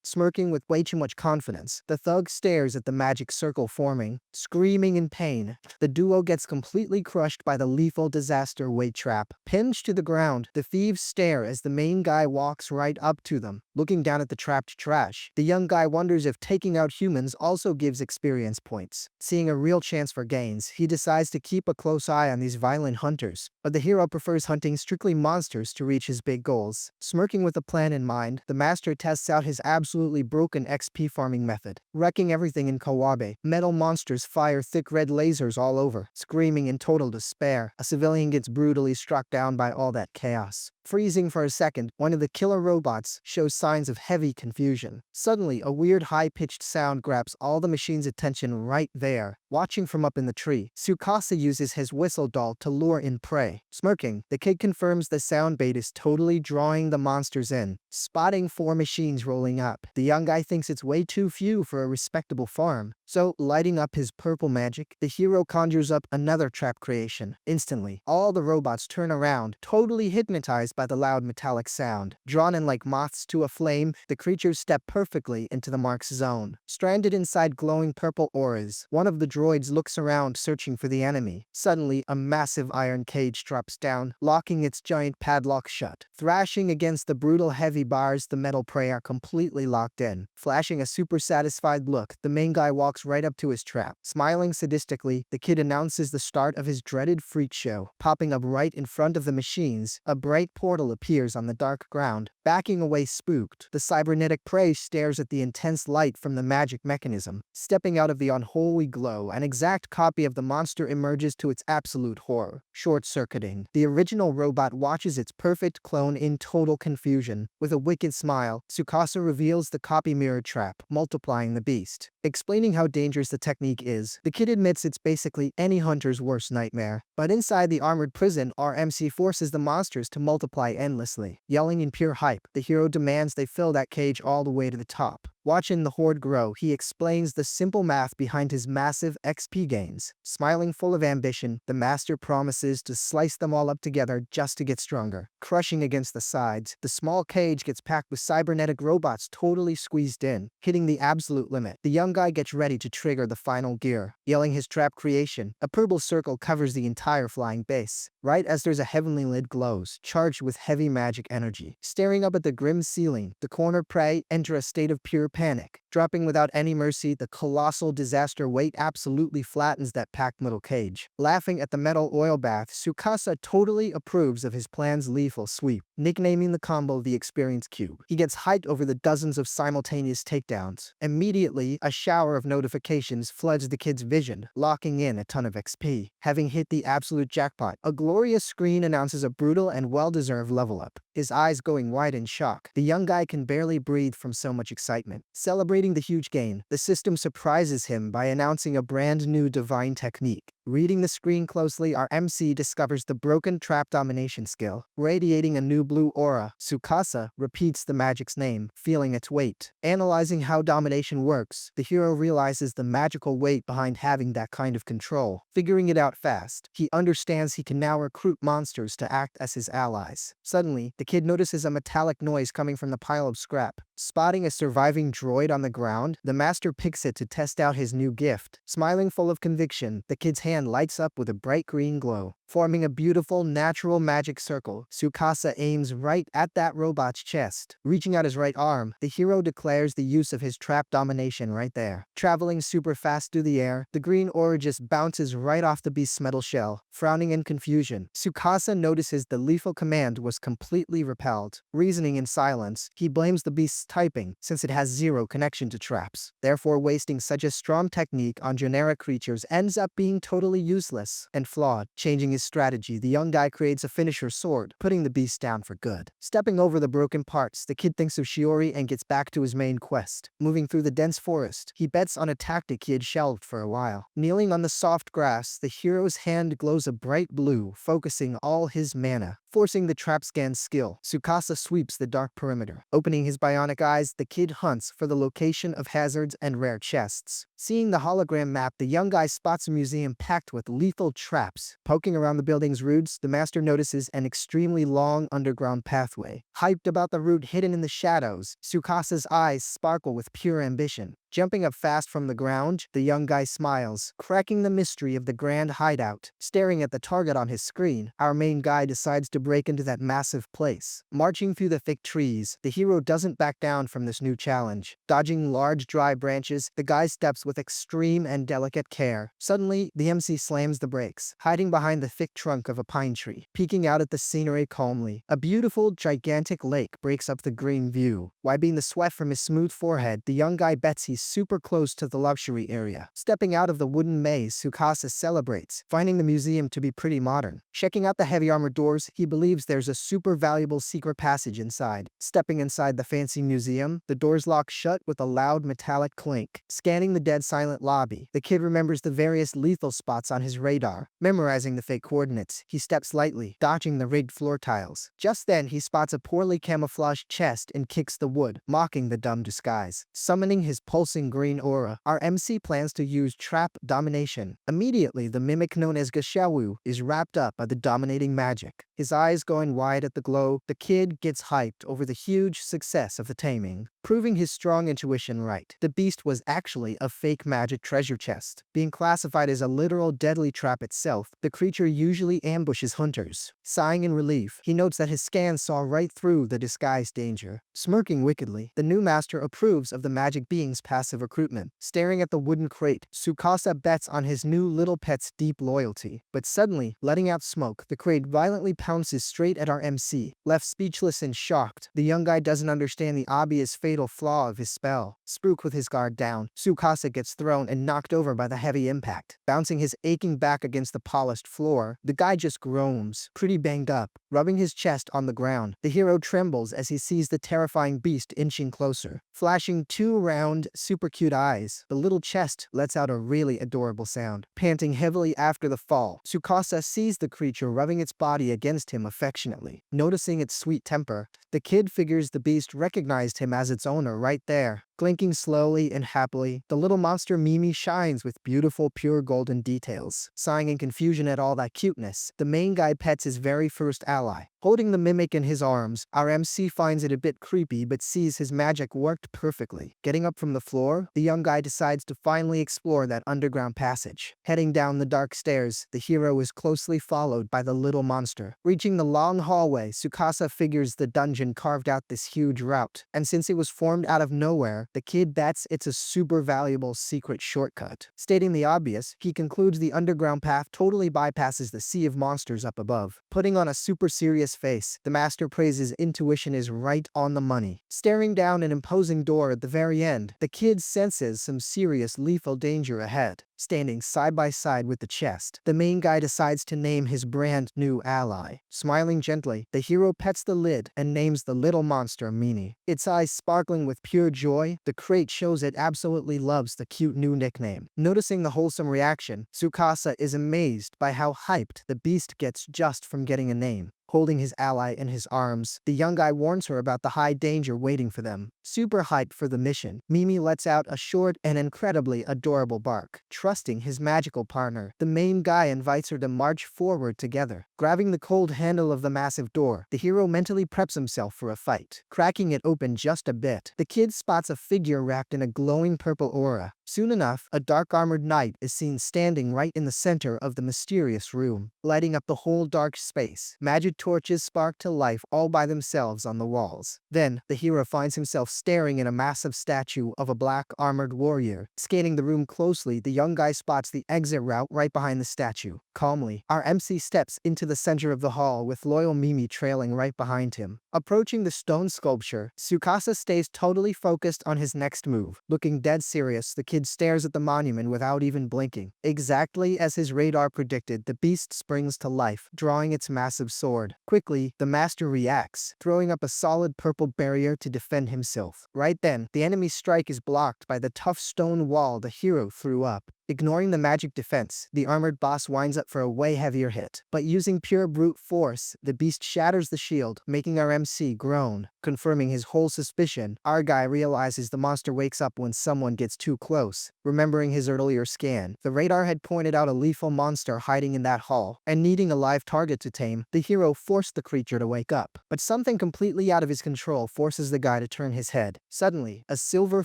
Smirking with way too much confidence, the thug stares at the magic circle forming. Screaming in pain, the duo gets completely crushed by the lethal disaster weight trap. Pinned to the ground, the thieves stare as the main guy walks right up to them. Looking down at the trapped trash, the young guy wonders if taking out humans also gives experience points. Seeing a real chance for gains, he decides to keep a close eye on these violent hunters, but the hero prefers hunting strictly monsters to reach his big goals. Smirking with a plan in mind, the master tests out his absolutely broken XP farming method. Wrecking everything in Kawabe, metal monsters fire thick red lasers all over. Screaming in total despair, a civilian gets brutally struck down by all that chaos. Freezing for a second, one of the killer robots shows signs of heavy confusion. Suddenly, a weird high-pitched sound grabs all the machine's attention right there. Watching from up in the tree, Tsukasa uses his whistle doll to lure in prey. Smirking, the kid confirms the sound bait is totally drawing the monsters in. Spotting 4 machines rolling up, the young guy thinks it's way too few for a respectable farm. So, lighting up his purple magic, the hero conjures up another trap creation. Instantly, all the robots turn around, totally hypnotized by the loud metallic sound. Drawn in like moths to a flame, the creatures step perfectly into the mark's zone. Stranded inside glowing purple auras, one of the droids looks around searching for the enemy. Suddenly, a massive iron cage drops down, locking its giant padlock shut. Thrashing against the brutal heavy bars, the metal prey are completely locked in. Flashing a super satisfied look, the main guy walks right up to his trap. Smiling sadistically, the kid announces the start of his dreaded freak show. Popping up right in front of the machines, a bright portal appears on the dark ground. Backing away spooked, the cybernetic prey stares at the intense light from the magic mechanism. Stepping out of the unholy glow, an exact copy of the monster emerges to its absolute horror. Short-circuiting, the original robot watches its perfect clone in total confusion. With a wicked smile, Tsukasa reveals the copy mirror trap, multiplying the beast. Explaining how dangerous the technique is, the kid admits it's basically any hunter's worst nightmare. But inside the armored prison, our MC forces the monsters to multiply endlessly. Yelling in pure hype, the hero demands they fill that cage all the way to the top. Watching the horde grow, he explains the simple math behind his massive XP gains. Smiling full of ambition, the master promises to slice them all up together just to get stronger. Crushing against the sides, the small cage gets packed with cybernetic robots totally squeezed in. Hitting the absolute limit, the young guy gets ready to trigger the final gear. Yelling his trap creation, a purple circle covers the entire flying base. Right as there's a heavenly lid glows, charged with heavy magic energy. Staring up at the grim ceiling, the corner prey enter a state of pure panic. Dropping without any mercy, the colossal disaster weight absolutely flattens that packed metal cage. Laughing at the metal oil bath, Tsukasa totally approves of his plan's lethal sweep. Nicknaming the combo the Experience Cube, he gets hyped over the dozens of simultaneous takedowns. Immediately, a shower of notifications floods the kid's vision, locking in a ton of XP. Having hit the absolute jackpot, a glorious screen announces a brutal and well-deserved level up. His eyes going wide in shock, the young guy can barely breathe from so much excitement. Celebrating Celebrating the huge gain, the system surprises him by announcing a brand new divine technique. Reading the screen closely, our MC discovers the broken trap domination skill. Radiating a new blue aura, Tsukasa repeats the magic's name, feeling its weight. Analyzing how domination works, the hero realizes the magical weight behind having that kind of control. Figuring it out fast, he understands he can now recruit monsters to act as his allies. Suddenly, the kid notices a metallic noise coming from the pile of scrap. Spotting a surviving droid on the ground, the master picks it to test out his new gift. Smiling full of conviction, the kid's hand lights up with a bright green glow. Forming a beautiful, natural magic circle, Tsukasa aims right at that robot's chest. Reaching out his right arm, the hero declares the use of his trap domination right there. Traveling super fast through the air, the green aura just bounces right off the beast's metal shell. Frowning in confusion, Tsukasa notices the lethal command was completely repelled. Reasoning in silence, he blames the beast's typing, since it has zero connection to traps. Therefore, wasting such a strong technique on generic creatures ends up being totally useless and flawed. Changing his strategy, the young guy creates a finisher sword, putting the beast down for good. Stepping over the broken parts, the kid thinks of Shiori and gets back to his main quest. Moving through the dense forest, he bets on a tactic he had shelved for a while. Kneeling on the soft grass, the hero's hand glows a bright blue, focusing all his mana. Forcing the trap scan skill, Tsukasa sweeps the dark perimeter. Opening his bionic eyes, the kid hunts for the location of hazards and rare chests. Seeing the hologram map, the young guy spots a museum packed with lethal traps. Poking around the building's roots, the master notices an extremely long underground pathway. Hyped about the route hidden in the shadows, Tsukasa's eyes sparkle with pure ambition. Jumping up fast from the ground, the young guy smiles, cracking the mystery of the grand hideout. Staring at the target on his screen, our main guy decides to break into that massive place. Marching through the thick trees, the hero doesn't back down from this new challenge. Dodging large dry branches, the guy steps with extreme and delicate care. Suddenly, the MC slams the brakes, hiding behind the thick trunk of a pine tree. Peeking out at the scenery calmly, a beautiful, gigantic lake breaks up the green view. Wiping the sweat from his smooth forehead, the young guy bets he's super close to the luxury area. Stepping out of the wooden maze, Tsukasa celebrates, finding the museum to be pretty modern. Checking out the heavy armored doors, he believes there's a super valuable secret passage inside. Stepping inside the fancy museum, the doors lock shut with a loud metallic clink. Scanning the dead silent lobby, the kid remembers the various lethal spots on his radar. Memorizing the fake coordinates, he steps lightly, dodging the rigged floor tiles. Just then, he spots a poorly camouflaged chest and kicks the wood, mocking the dumb disguise. Summoning his pulsing green aura, our MC plans to use trap domination. Immediately, the mimic known as Gashawu is wrapped up by the dominating magic. His eyes going wide at the glow, the kid gets hyped over the huge success of the taming. Proving his strong intuition right, the beast was actually a fake magic treasure chest. Being classified as a literal deadly trap itself, the creature usually ambushes hunters. Sighing in relief, he notes that his scan saw right through the disguised danger. Smirking wickedly, the new master approves of the magic being's passive recruitment. Staring at the wooden crate, Tsukasa bets on his new little pet's deep loyalty. But suddenly, letting out smoke, the crate violently pounces straight at our MC. Left speechless and shocked, the young guy doesn't understand the obvious fatal flaw of his spell. Spook with his guard down, Tsukasa gets thrown and knocked over by the heavy impact. Bouncing his aching back against the polished floor, the guy just groans, pretty banged up. Rubbing his chest on the ground, the hero trembles as he sees the terrifying beast inching closer. Flashing two round, super cute eyes, the little chest lets out a really adorable sound. Panting heavily after the fall, Tsukasa sees the creature rubbing its body against him affectionately. Noticing its sweet temper, the kid figures the beast recognized him as its owner right there. Blinking slowly and happily, the little monster Mimi shines with beautiful pure golden details. Sighing in confusion at all that cuteness, the main guy pets his very first ally. Holding the mimic in his arms, our MC finds it a bit creepy but sees his magic worked perfectly. Getting up from the floor, the young guy decides to finally explore that underground passage. Heading down the dark stairs, the hero is closely followed by the little monster. Reaching the long hallway, Tsukasa figures the dungeon carved out this huge route, and since it was formed out of nowhere, the kid bets it's a super valuable secret shortcut. Stating the obvious, he concludes the underground path totally bypasses the sea of monsters up above. Putting on a super serious face, the master praises intuition is right on the money. Staring down an imposing door at the very end, the kid senses some serious lethal danger ahead. standing side by side with the chest. The main guy decides to name his brand new ally. Smiling gently, the hero pets the lid and names the little monster Mini. Its eyes sparkling with pure joy, the crate shows it absolutely loves the cute new nickname. Noticing the wholesome reaction, Tsukasa is amazed by how hyped the beast gets just from getting a name. Holding his ally in his arms, the young guy warns her about the high danger waiting for them. Super hyped for the mission, Mimi lets out a short and incredibly adorable bark. Trusting his magical partner, the main guy invites her to march forward together. Grabbing the cold handle of the massive door, the hero mentally preps himself for a fight. Cracking it open just a bit, the kid spots a figure wrapped in a glowing purple aura. Soon enough, a dark-armored knight is seen standing right in the center of the mysterious room, lighting up the whole dark space. Magic torches spark to life all by themselves on the walls. Then, the hero finds himself staring at a massive statue of a black armored warrior. Scanning the room closely, the young guy spots the exit route right behind the statue. Calmly, our MC steps into the center of the hall with loyal Mimi trailing right behind him. Approaching the stone sculpture, Tsukasa stays totally focused on his next move. Looking dead serious, the kid stares at the monument without even blinking. Exactly as his radar predicted, the beast springs to life, drawing its massive sword. Quickly, the master reacts, throwing up a solid purple barrier to defend himself. Right then, the enemy's strike is blocked by the tough stone wall the hero threw up. Ignoring the magic defense, the armored boss winds up for a way heavier hit. But using pure brute force, the beast shatters the shield, making our MC groan. Confirming his whole suspicion, our guy realizes the monster wakes up when someone gets too close. Remembering his earlier scan, the radar had pointed out a lethal monster hiding in that hall, and needing a live target to tame, the hero forced the creature to wake up. But something completely out of his control forces the guy to turn his head. Suddenly, a silver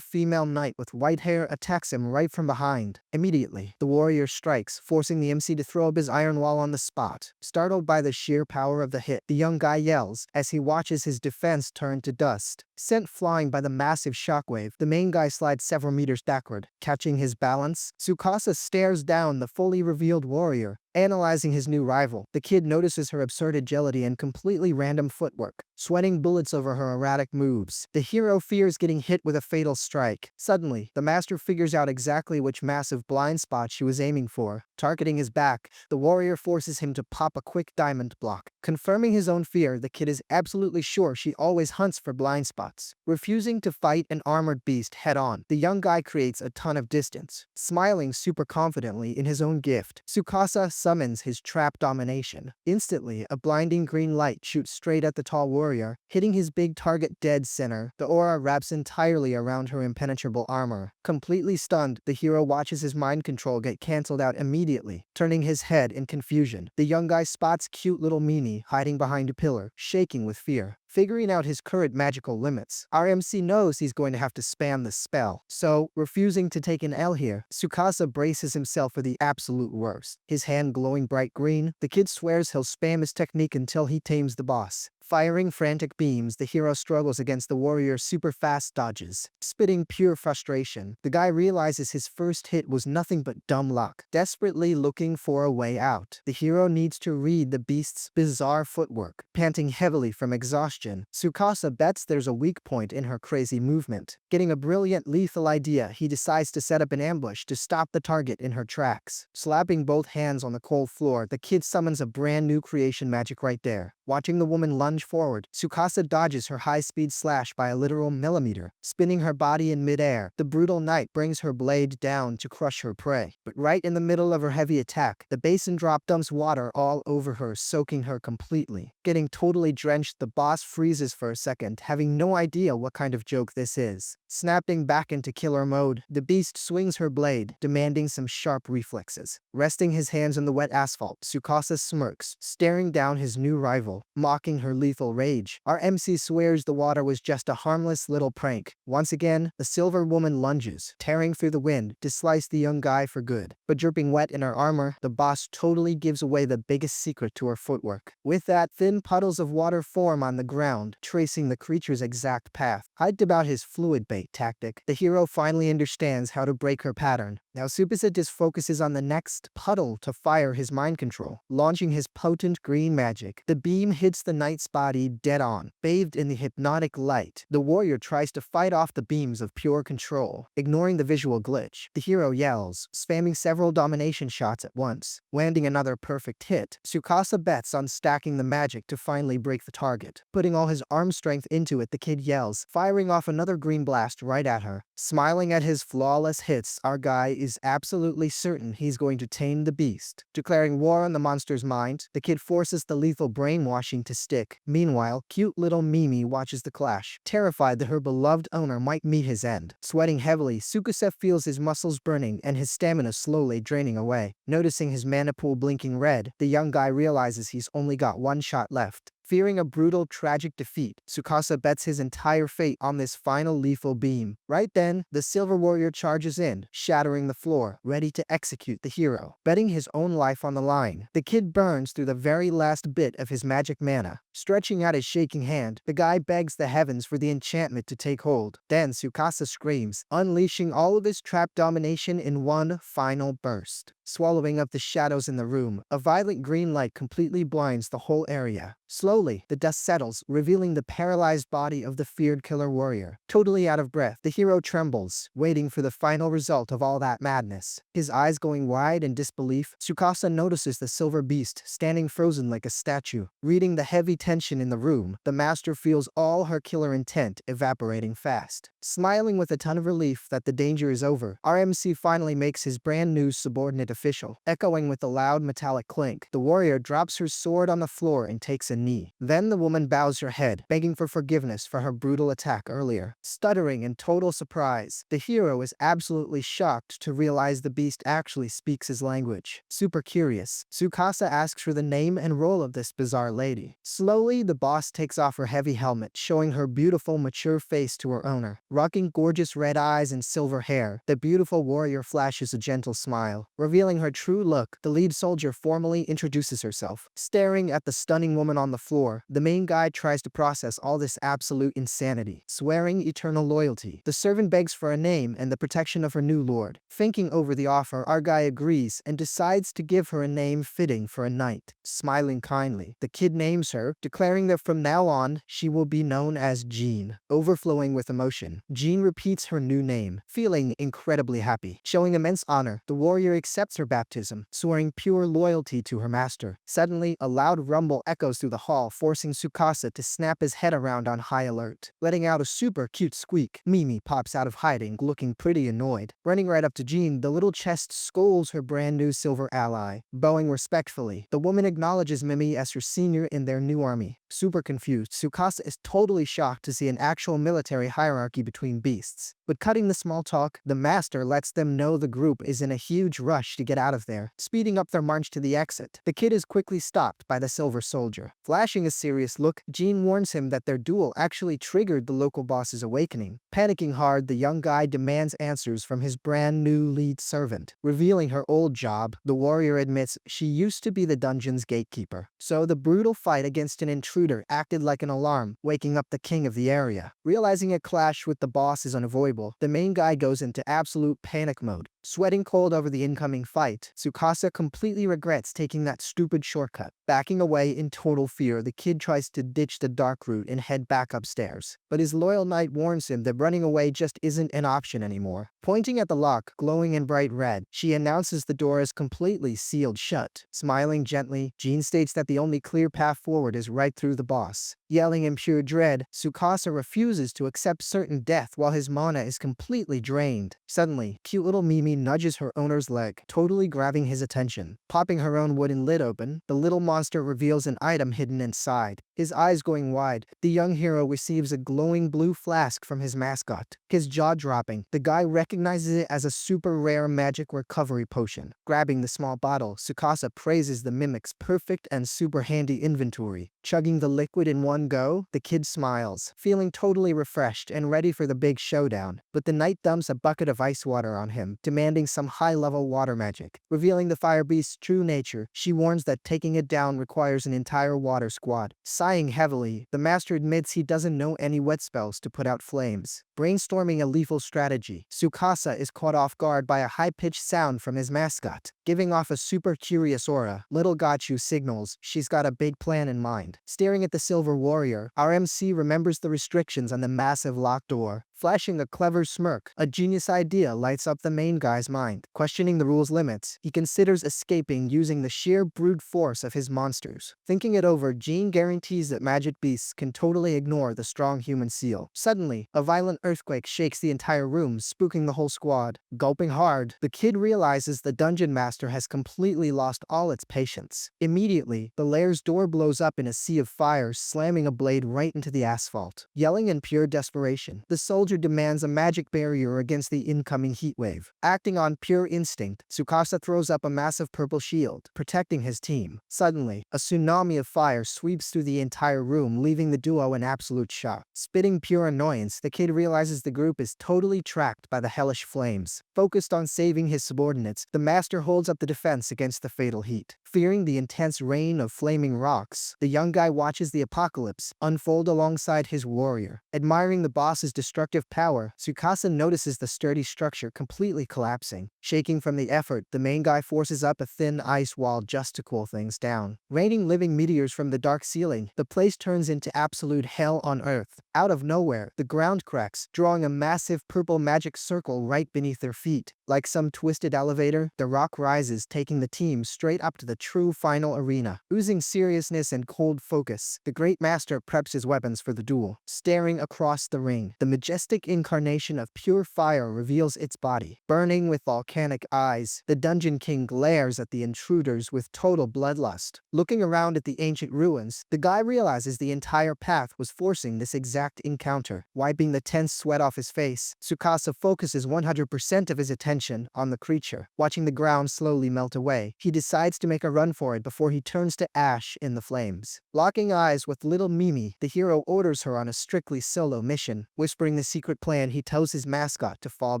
female knight with white hair attacks him right from behind. Immediately, the warrior strikes, forcing the MC to throw up his iron wall on the spot. Startled by the sheer power of the hit, the young guy yells as he watches his defense turn to dust. Sent flying by the massive shockwave, the main guy slides several meters backward. Catching his balance, Tsukasa stares down the fully revealed warrior. Analyzing his new rival, the kid notices her absurd agility and completely random footwork, sweating bullets over her erratic moves. The hero fears getting hit with a fatal strike. Suddenly, the master figures out exactly which massive blind spot she was aiming for. Targeting his back, the warrior forces him to pop a quick diamond block. Confirming his own fear, the kid is absolutely sure she always hunts for blind spots. Refusing to fight an armored beast head-on, the young guy creates a ton of distance. Smiling super confidently in his own gift, Tsukasa summons his trap domination. Instantly, a blinding green light shoots straight at the tall warrior, hitting his big target dead center. The aura wraps entirely around her impenetrable armor. Completely stunned, the hero watches his mind control get cancelled out immediately. Turning his head in confusion, the young guy spots cute little Mini hiding behind a pillar, shaking with fear. Figuring out his current magical limits, our MC knows he's going to have to spam the spell. So, refusing to take an L here, Tsukasa braces himself for the absolute worst. His hand glowing bright green, the kid swears he'll spam his technique until he tames the boss. Firing frantic beams, the hero struggles against the warrior's super fast dodges. Spitting pure frustration, the guy realizes his first hit was nothing but dumb luck. Desperately looking for a way out, the hero needs to read the beast's bizarre footwork. Panting heavily from exhaustion, Tsukasa bets there's a weak point in her crazy movement. Getting a brilliant lethal idea, he decides to set up an ambush to stop the target in her tracks. Slapping both hands on the cold floor, the kid summons a brand new creation magic right there. Watching the woman lunge forward, Tsukasa dodges her high-speed slash by a literal millimeter. Spinning her body in midair, the brutal knight brings her blade down to crush her prey. But right in the middle of her heavy attack, the basin drop dumps water all over her, soaking her completely. Getting totally drenched, the boss freezes for a second, having no idea what kind of joke this is. Snapping back into killer mode, the beast swings her blade, demanding some sharp reflexes. Resting his hands on the wet asphalt, Tsukasa smirks, staring down his new rival, mocking her lethal rage. Our MC swears the water was just a harmless little prank. Once again, the silver woman lunges, tearing through the wind to slice the young guy for good. But dripping wet in her armor, the boss totally gives away the biggest secret to her footwork. With that, thin puddles of water form on the ground, tracing the creature's exact path. Hyped about his fluid bait, checkmate tactic, the hero finally understands how to break her pattern. Now Tsubasa just focuses on the next puddle to fire his mind control, launching his potent green magic. The beam hits the knight's body dead on. Bathed in the hypnotic light, the warrior tries to fight off the beams of pure control. Ignoring the visual glitch, the hero yells, spamming several domination shots at once. Landing another perfect hit, Tsukasa bets on stacking the magic to finally break the target. Putting all his arm strength into it, the kid yells, firing off another green blast right at her. Smiling at his flawless hits, our guy is absolutely certain he's going to tame the beast. Declaring war on the monster's mind, the kid forces the lethal brainwashing to stick. Meanwhile, cute little Mimi watches the clash, terrified that her beloved owner might meet his end. Sweating heavily, Tsukasa feels his muscles burning and his stamina slowly draining away. Noticing his mana pool blinking red, the young guy realizes he's only got one shot left. Fearing a brutal, tragic defeat, Tsukasa bets his entire fate on this final lethal beam. Right then, the Silver Warrior charges in, shattering the floor, ready to execute the hero. Betting his own life on the line, the kid burns through the very last bit of his magic mana. Stretching out his shaking hand, the guy begs the heavens for the enchantment to take hold. Then Tsukasa screams, unleashing all of his trap domination in one final burst. Swallowing up the shadows in the room, a violent green light completely blinds the whole area. Slowly, the dust settles, revealing the paralyzed body of the feared killer warrior. Totally out of breath, the hero trembles, waiting for the final result of all that madness. His eyes going wide in disbelief, Tsukasa notices the silver beast standing frozen like a statue. Reading the heavy tension in the room, the master feels all her killer intent evaporating fast. Smiling with a ton of relief that the danger is over, RMC finally makes his brand new subordinate official. Echoing with a loud metallic clink, the warrior drops her sword on the floor and takes a knee. Then the woman bows her head, begging for forgiveness for her brutal attack earlier. Stuttering in total surprise, the hero is absolutely shocked to realize the beast actually speaks his language. Super curious, Tsukasa asks for the name and role of this bizarre lady. Slowly, the boss takes off her heavy helmet, showing her beautiful, mature face to her owner. Rocking gorgeous red eyes and silver hair, the beautiful warrior flashes a gentle smile. Revealing her true look, the lead soldier formally introduces herself. Staring at the stunning woman on the floor, the main guy tries to process all this absolute insanity. Swearing eternal loyalty, the servant begs for a name and the protection of her new lord. Thinking over the offer, our guy agrees and decides to give her a name fitting for a knight. Smiling kindly, the kid names her, declaring that from now on, she will be known as Jean. Overflowing with emotion, Jean repeats her new name, feeling incredibly happy. Showing immense honor, the warrior accepts her baptism, swearing pure loyalty to her master. Suddenly, a loud rumble echoes through the hall, forcing Tsukasa to snap his head around on high alert. Letting out a super cute squeak, Mimi pops out of hiding, looking pretty annoyed. Running right up to Jean, the little chest scolds her brand new silver ally. Bowing respectfully, the woman acknowledges Mimi as her senior in their new army. Super confused, Tsukasa is totally shocked to see an actual military hierarchy between beasts. But cutting the small talk, the master lets them know the group is in a huge rush to get out of there, speeding up their march to the exit. The kid is quickly stopped by the silver soldier. Flashing a serious look, Jean warns him that their duel actually triggered the local boss's awakening. Panicking hard, the young guy demands answers from his brand new lead servant. Revealing her old job, the warrior admits she used to be the dungeon's gatekeeper. So the brutal fight against an intruder acted like an alarm, waking up the king of the area. Realizing a clash with the boss is unavoidable, the main guy goes into absolute panic mode. Sweating cold over the incoming fight, Tsukasa completely regrets taking that stupid shortcut. Backing away in total fear, the kid tries to ditch the dark route and head back upstairs. But his loyal knight warns him that running away just isn't an option anymore. Pointing at the lock, glowing in bright red, she announces the door is completely sealed shut. Smiling gently, Jean states that the only clear path forward is right through the boss. Yelling in pure dread, Tsukasa refuses to accept certain death while his mana is completely drained. Suddenly, cute little Mimi nudges her owner's leg, totally grabbing his attention. Popping her own wooden lid open, the little monster reveals an item hidden inside. His eyes going wide, the young hero receives a glowing blue flask from his mascot. His jaw dropping, the guy recognizes it as a super rare magic recovery potion. Grabbing the small bottle, Tsukasa praises the mimic's perfect and super handy inventory. Chugging the liquid in one go, the kid smiles, feeling totally refreshed and ready for the big showdown. But the knight dumps a bucket of ice water on him, demanding some high-level water magic. Revealing the fire beast's true nature, she warns that taking it down requires an entire water squad. Sighing heavily, the master admits he doesn't know any wet spells to put out flames. Brainstorming a lethal strategy, Tsukasa is caught off guard by a high-pitched sound from his mascot. Giving off a super curious aura, little Gachu signals she's got a big plan in mind. Staring at the silver warrior, our MC remembers the restrictions on the massive locked door. Flashing a clever smirk, a genius idea lights up the main guy's mind. Questioning the rules limits, he considers escaping using the sheer brute force of his monsters. Thinking it over, Gene guarantees that magic beasts can totally ignore the strong human seal. Suddenly, a violent earthquake shakes the entire room, spooking the whole squad. Gulping hard, the kid realizes the dungeon master has completely lost all its patience. Immediately, the lair's door blows up in a sea of fire, slamming a blade right into the asphalt. Yelling in pure desperation, the soldier demands a magic barrier against the incoming heatwave. Acting on pure instinct, Tsukasa throws up a massive purple shield, protecting his team. Suddenly, a tsunami of fire sweeps through the entire room, leaving the duo in absolute shock. Spitting pure annoyance, the kid realizes the group is totally tracked by the hellish flames. Focused on saving his subordinates, the master holds up the defense against the fatal heat. Fearing the intense rain of flaming rocks, the young guy watches the apocalypse unfold alongside his warrior. Admiring the boss's destructive power, Tsukasa notices the sturdy structure completely collapsing. Shaking from the effort, the main guy forces up a thin ice wall just to cool things down. Raining living meteors from the dark ceiling, the place turns into absolute hell on earth. Out of nowhere, the ground cracks, drawing a massive purple magic circle right beneath their feet. Like some twisted elevator, the rock rises, taking the team straight up to the true final arena. Oozing seriousness and cold focus, the great master preps his weapons for the duel. Staring across the ring, the majestic incarnation of pure fire reveals its body. Burning with volcanic eyes, the Dungeon King glares at the intruders with total bloodlust. Looking around at the ancient ruins, the guy realizes the entire path was forcing this exact encounter. Wiping the tense sweat off his face, Tsukasa focuses 100% of his attention on the creature. Watching the ground slowly melt away, he decides to make a run for it before he turns to ash in the flames. Locking eyes with little Mimi, the hero orders her on a strictly solo mission. Whispering the secret plan, he tells his mascot to fall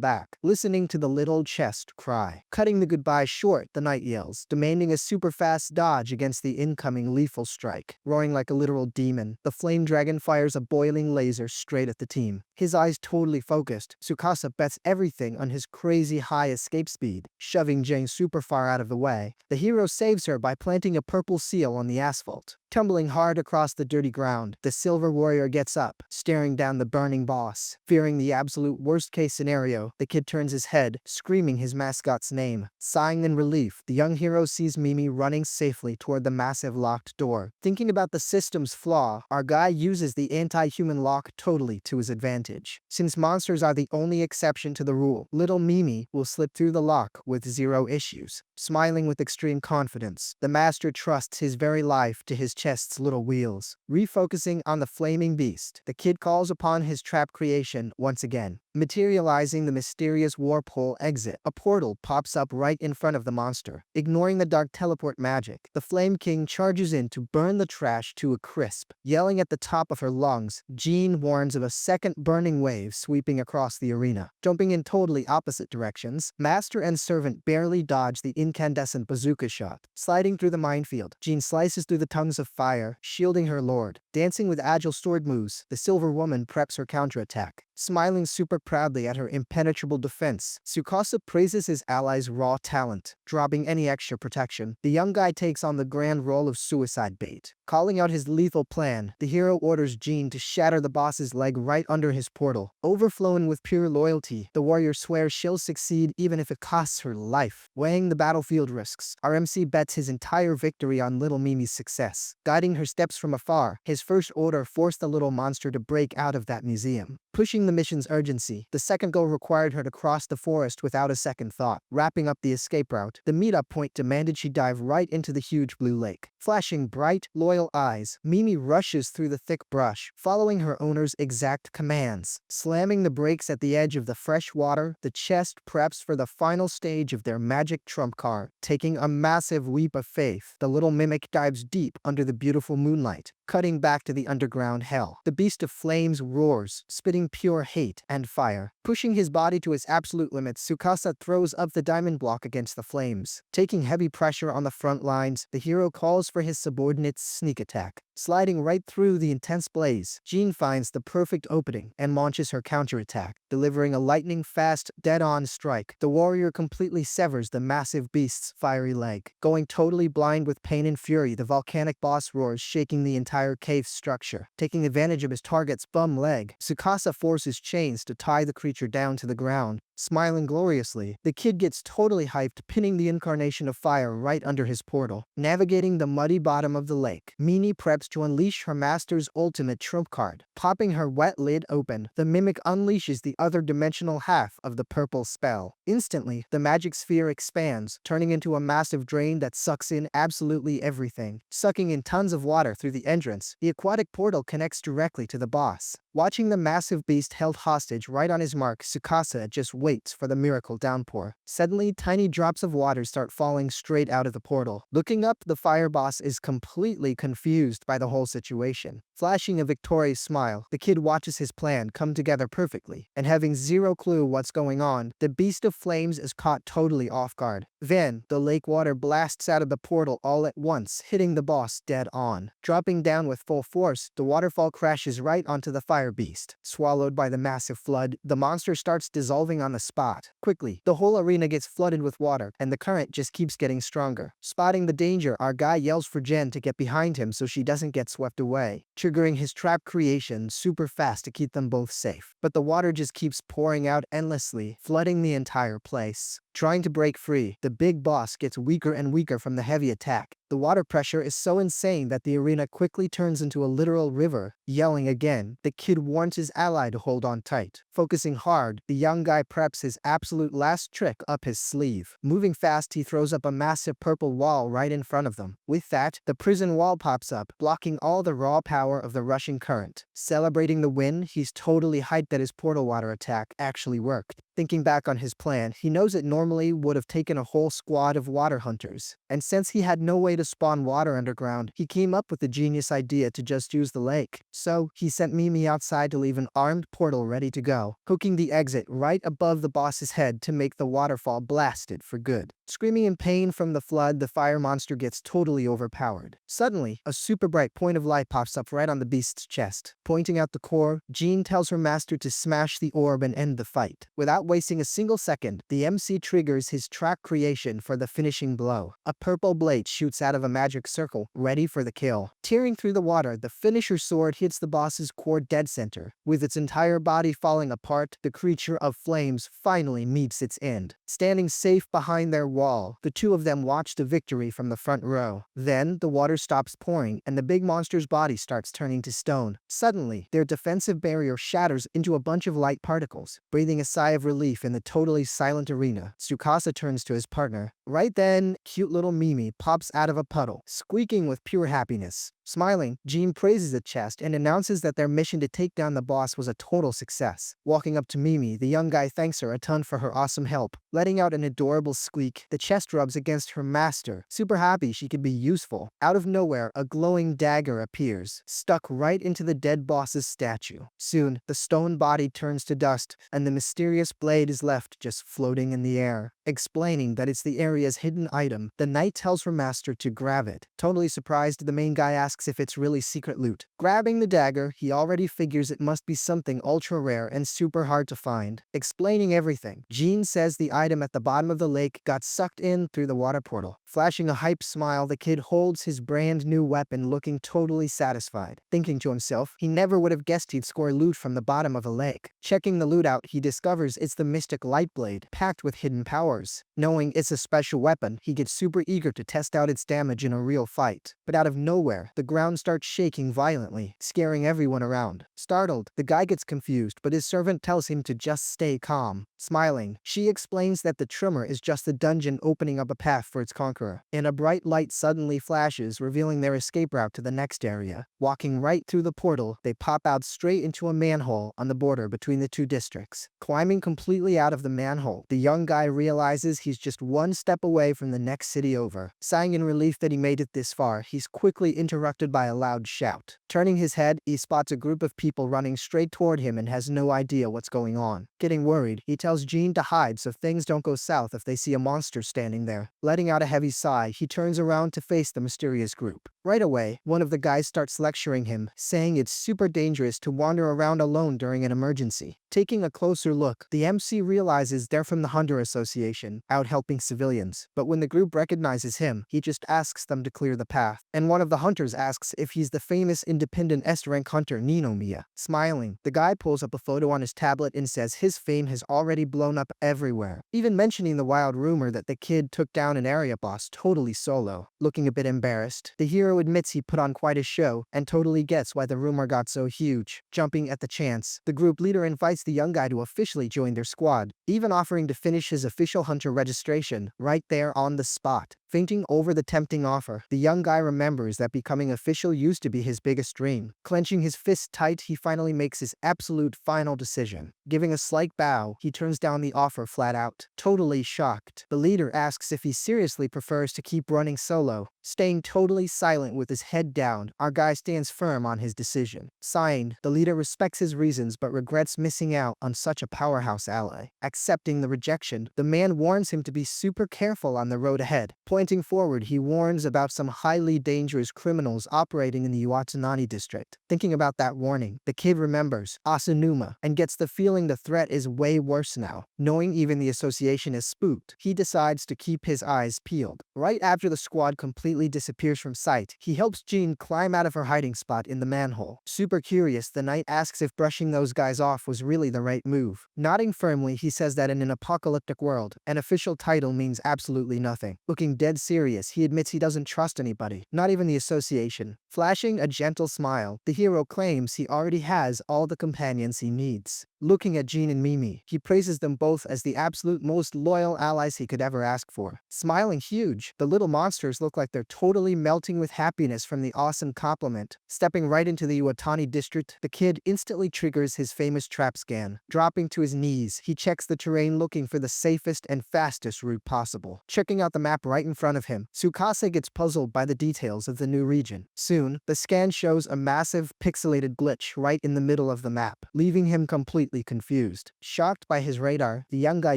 back. Listening to the little chest cry. Cutting the goodbye short, the knight yells, demanding a super fast dodge against the incoming lethal strike. Roaring like a literal demon, the flame dragon fires a boiling laser straight at the team. His eyes totally focused, Tsukasa bets everything on his crazy high escape speed. Shoving Jane super far out of the way, the hero saves her by planting a purple seal on the asphalt. Tumbling hard across the dirty ground, the silver warrior gets up, staring down the burning boss. Fearing the absolute worst-case scenario, the kid turns his head, screaming his mascot's name. Sighing in relief, the young hero sees Mimi running safely toward the massive locked door. Thinking about the system's flaw, our guy uses the anti-human lock totally to his advantage. Since monsters are the only exception to the rule, little Mimi will slip through the lock with zero issues. Smiling with extreme confidence, the master trusts his very life to his chest's little wheels. Refocusing on the flaming beast, the kid calls upon his trap creation once again. Materializing the mysterious warp hole exit, a portal pops up right in front of the monster. Ignoring the dark teleport magic, the Flame King charges in to burn the trash to a crisp. Yelling at the top of her lungs, Jean warns of a second burning wave sweeping across the arena. Jumping in totally opposite directions, Master and Servant barely dodge the incandescent bazooka shot. Sliding through the minefield, Jean slices through the tongues of fire, shielding her lord. Dancing with agile sword moves, the Silver Woman preps her counterattack. Smiling super proudly at her impenetrable defense, Tsukasa praises his ally's raw talent. Dropping any extra protection, the young guy takes on the grand role of suicide bait. Calling out his lethal plan, the hero orders Jean to shatter the boss's leg right under his portal. Overflowing with pure loyalty, the warrior swears she'll succeed even if it costs her life. Weighing the battlefield risks, our MC bets his entire victory on little Mimi's success. Guiding her steps from afar, his first order forced the little monster to break out of that museum. Pushing the mission's urgency, the second goal required her to cross the forest without a second thought. Wrapping up the escape route, the meetup point demanded she dive right into the huge blue lake. Flashing bright, loyal eyes, Mimi rushes through the thick brush, following her owner's exact commands. Slamming the brakes at the edge of the fresh water, the chest preps for the final stage of their magic trump card. Taking a massive leap of faith, the little mimic dives deep under the beautiful moonlight. Cutting back to the underground hell, the beast of flames roars, spitting pure pure hate and fire. Pushing his body to its absolute limits, Tsukasa throws up the diamond block against the flames. Taking heavy pressure on the front lines, the hero calls for his subordinate's sneak attack. Sliding right through the intense blaze, Jean finds the perfect opening and launches her counterattack, delivering a lightning-fast, dead-on strike. The warrior completely severs the massive beast's fiery leg. Going totally blind with pain and fury, the volcanic boss roars, shaking the entire cave's structure. Taking advantage of his target's bum leg, Tsukasa forces chains to tie the creature down to the ground. Smiling gloriously, the kid gets totally hyped, pinning the incarnation of fire right under his portal. Navigating the muddy bottom of the lake, Mimi preps to unleash her master's ultimate trump card. Popping her wet lid open, the mimic unleashes the other dimensional half of the purple spell. Instantly, the magic sphere expands, turning into a massive drain that sucks in absolutely everything. Sucking in tons of water through the entrance, the aquatic portal connects directly to the boss. Watching the massive beast held hostage right on his mark, Tsukasa just waits for the miracle downpour. Suddenly, tiny drops of water start falling straight out of the portal. Looking up, the fire boss is completely confused by the whole situation. Flashing a victorious smile, the kid watches his plan come together perfectly, and having zero clue what's going on, the beast of flames is caught totally off guard. Then, the lake water blasts out of the portal all at once, hitting the boss dead on. Dropping down with full force, the waterfall crashes right onto the fire beast. Swallowed by the massive flood, the monster starts dissolving on the spot. Quickly, the whole arena gets flooded with water, and the current just keeps getting stronger. Spotting the danger, our guy yells for Jen to get behind him so she doesn't get swept away, triggering his trap creation super fast to keep them both safe. But the water just keeps pouring out endlessly, flooding the entire place. Trying to break free, the big boss gets weaker and weaker from the heavy attack. The water pressure is so insane that the arena quickly turns into a literal river. Yelling again, the kid warns his ally to hold on tight. Focusing hard, the young guy preps his absolute last trick up his sleeve. Moving fast, he throws up a massive purple wall right in front of them. With that, the prison wall pops up, blocking all the raw power of the rushing current. Celebrating the win, he's totally hyped that his portal water attack actually worked. Thinking back on his plan, he knows it normally would have taken a whole squad of water hunters. And since he had no way to spawn water underground, he came up with the genius idea to just use the lake. So, he sent Mimi outside to leave an armed portal ready to go, hooking the exit right above the boss's head to make the waterfall blasted for good. Screaming in pain from the flood, the fire monster gets totally overpowered. Suddenly, a super bright point of light pops up right on the beast's chest. Pointing out the core, Jean tells her master to smash the orb and end the fight. Without wasting a single second, the MC triggers his track creation for the finishing blow. A purple blade shoots out of a magic circle, ready for the kill. Tearing through the water, the finisher sword hits the boss's core dead center. With its entire body falling apart, the creature of flames finally meets its end. Standing safe behind their wall, the two of them watch the victory from the front row. Then, the water stops pouring, and the big monster's body starts turning to stone. Suddenly, their defensive barrier shatters into a bunch of light particles. Breathing a sigh of relief in the totally silent arena, Tsukasa turns to his partner. Right then, cute little Mimi pops out of a puddle, squeaking with pure happiness. Smiling, Jean praises the chest and announces that their mission to take down the boss was a total success. Walking up to Mimi, the young guy thanks her a ton for her awesome help. Letting out an adorable squeak, the chest rubs against her master, super happy she could be useful. Out of nowhere, a glowing dagger appears, stuck right into the dead boss's statue. Soon, the stone body turns to dust, and the mysterious blade is left just floating in the air. Explaining that it's the area's hidden item, the knight tells her master to grab it. Totally surprised, the main guy asks if it's really secret loot. Grabbing the dagger, he already figures it must be something ultra rare and super hard to find. Explaining everything, Jean says the item at the bottom of the lake got sucked in through the water portal. Flashing a hype smile, the kid holds his brand new weapon, looking totally satisfied. Thinking to himself, he never would have guessed he'd score loot from the bottom of a lake. Checking the loot out, he discovers it's the mystic light blade, packed with hidden powers. Knowing it's a special weapon, he gets super eager to test out its damage in a real fight. But out of nowhere, the ground starts shaking violently, scaring everyone around. Startled, the guy gets confused, but his servant tells him to just stay calm. Smiling, she explains that the tremor is just the dungeon opening up a path for its conqueror. And a bright light suddenly flashes, revealing their escape route to the next area. Walking right through the portal, they pop out straight into a manhole on the border between the two districts. Climbing completely out of the manhole, the young guy realizes realizes he's just one step away from the next city over. Sighing in relief that he made it this far, he's quickly interrupted by a loud shout. Turning his head, he spots a group of people running straight toward him and has no idea what's going on. Getting worried, he tells Gene to hide so things don't go south if they see a monster standing there. Letting out a heavy sigh, he turns around to face the mysterious group. Right away, one of the guys starts lecturing him, saying it's super dangerous to wander around alone during an emergency. Taking a closer look, the MC realizes they're from the Hunter Association, out helping civilians. But when the group recognizes him, he just asks them to clear the path. And one of the hunters asks if he's the famous independent S-rank hunter Ninomiya. Smiling, the guy pulls up a photo on his tablet and says his fame has already blown up everywhere, even mentioning the wild rumor that the kid took down an area boss totally solo. Looking a bit embarrassed, the hero admits he put on quite a show and totally gets why the rumor got so huge. Jumping at the chance, the group leader invites the young guy to officially join their squad, even offering to finish his official hunter registration right there on the spot. Fainting over the tempting offer, the young guy remembers that becoming official used to be his biggest dream. Clenching his fist tight, he finally makes his absolute final decision. Giving a slight bow, he turns down the offer flat out. Totally shocked, the leader asks if he seriously prefers to keep running solo. Staying totally silent with his head down, our guy stands firm on his decision. Sighing, the leader respects his reasons but regrets missing out on such a powerhouse ally. Accepting the rejection, the man warns him to be super careful on the road ahead. Pointing forward, he warns about some highly dangerous criminals operating in the Uatani district. Thinking about that warning, the kid remembers Asunuma and gets the feeling the threat is way worse now. Knowing even the association is spooked, he decides to keep his eyes peeled. Right after the squad completely disappears from sight, he helps Jean climb out of her hiding spot in the manhole. Super curious, the knight asks if brushing those guys off was really the right move. Nodding firmly, he says that in an apocalyptic world, an official title means absolutely nothing. Looking dead serious, he admits he doesn't trust anybody, not even the association. Flashing a gentle smile, the hero claims he already has all the companions he needs. Looking at Jean and Mimi, he praises them both as the absolute most loyal allies he could ever ask for. Smiling huge, the little monsters look like they're totally melting with happiness from the awesome compliment. Stepping right into the Uatani district, the kid instantly triggers his famous trap scan. Dropping to his knees, he checks the terrain looking for the safest and fastest route possible. Checking out the map right in front of him, Tsukasa gets puzzled by the details of the new region. Soon, the scan shows a massive pixelated glitch right in the middle of the map, leaving him completely confused. Shocked by his radar, the young guy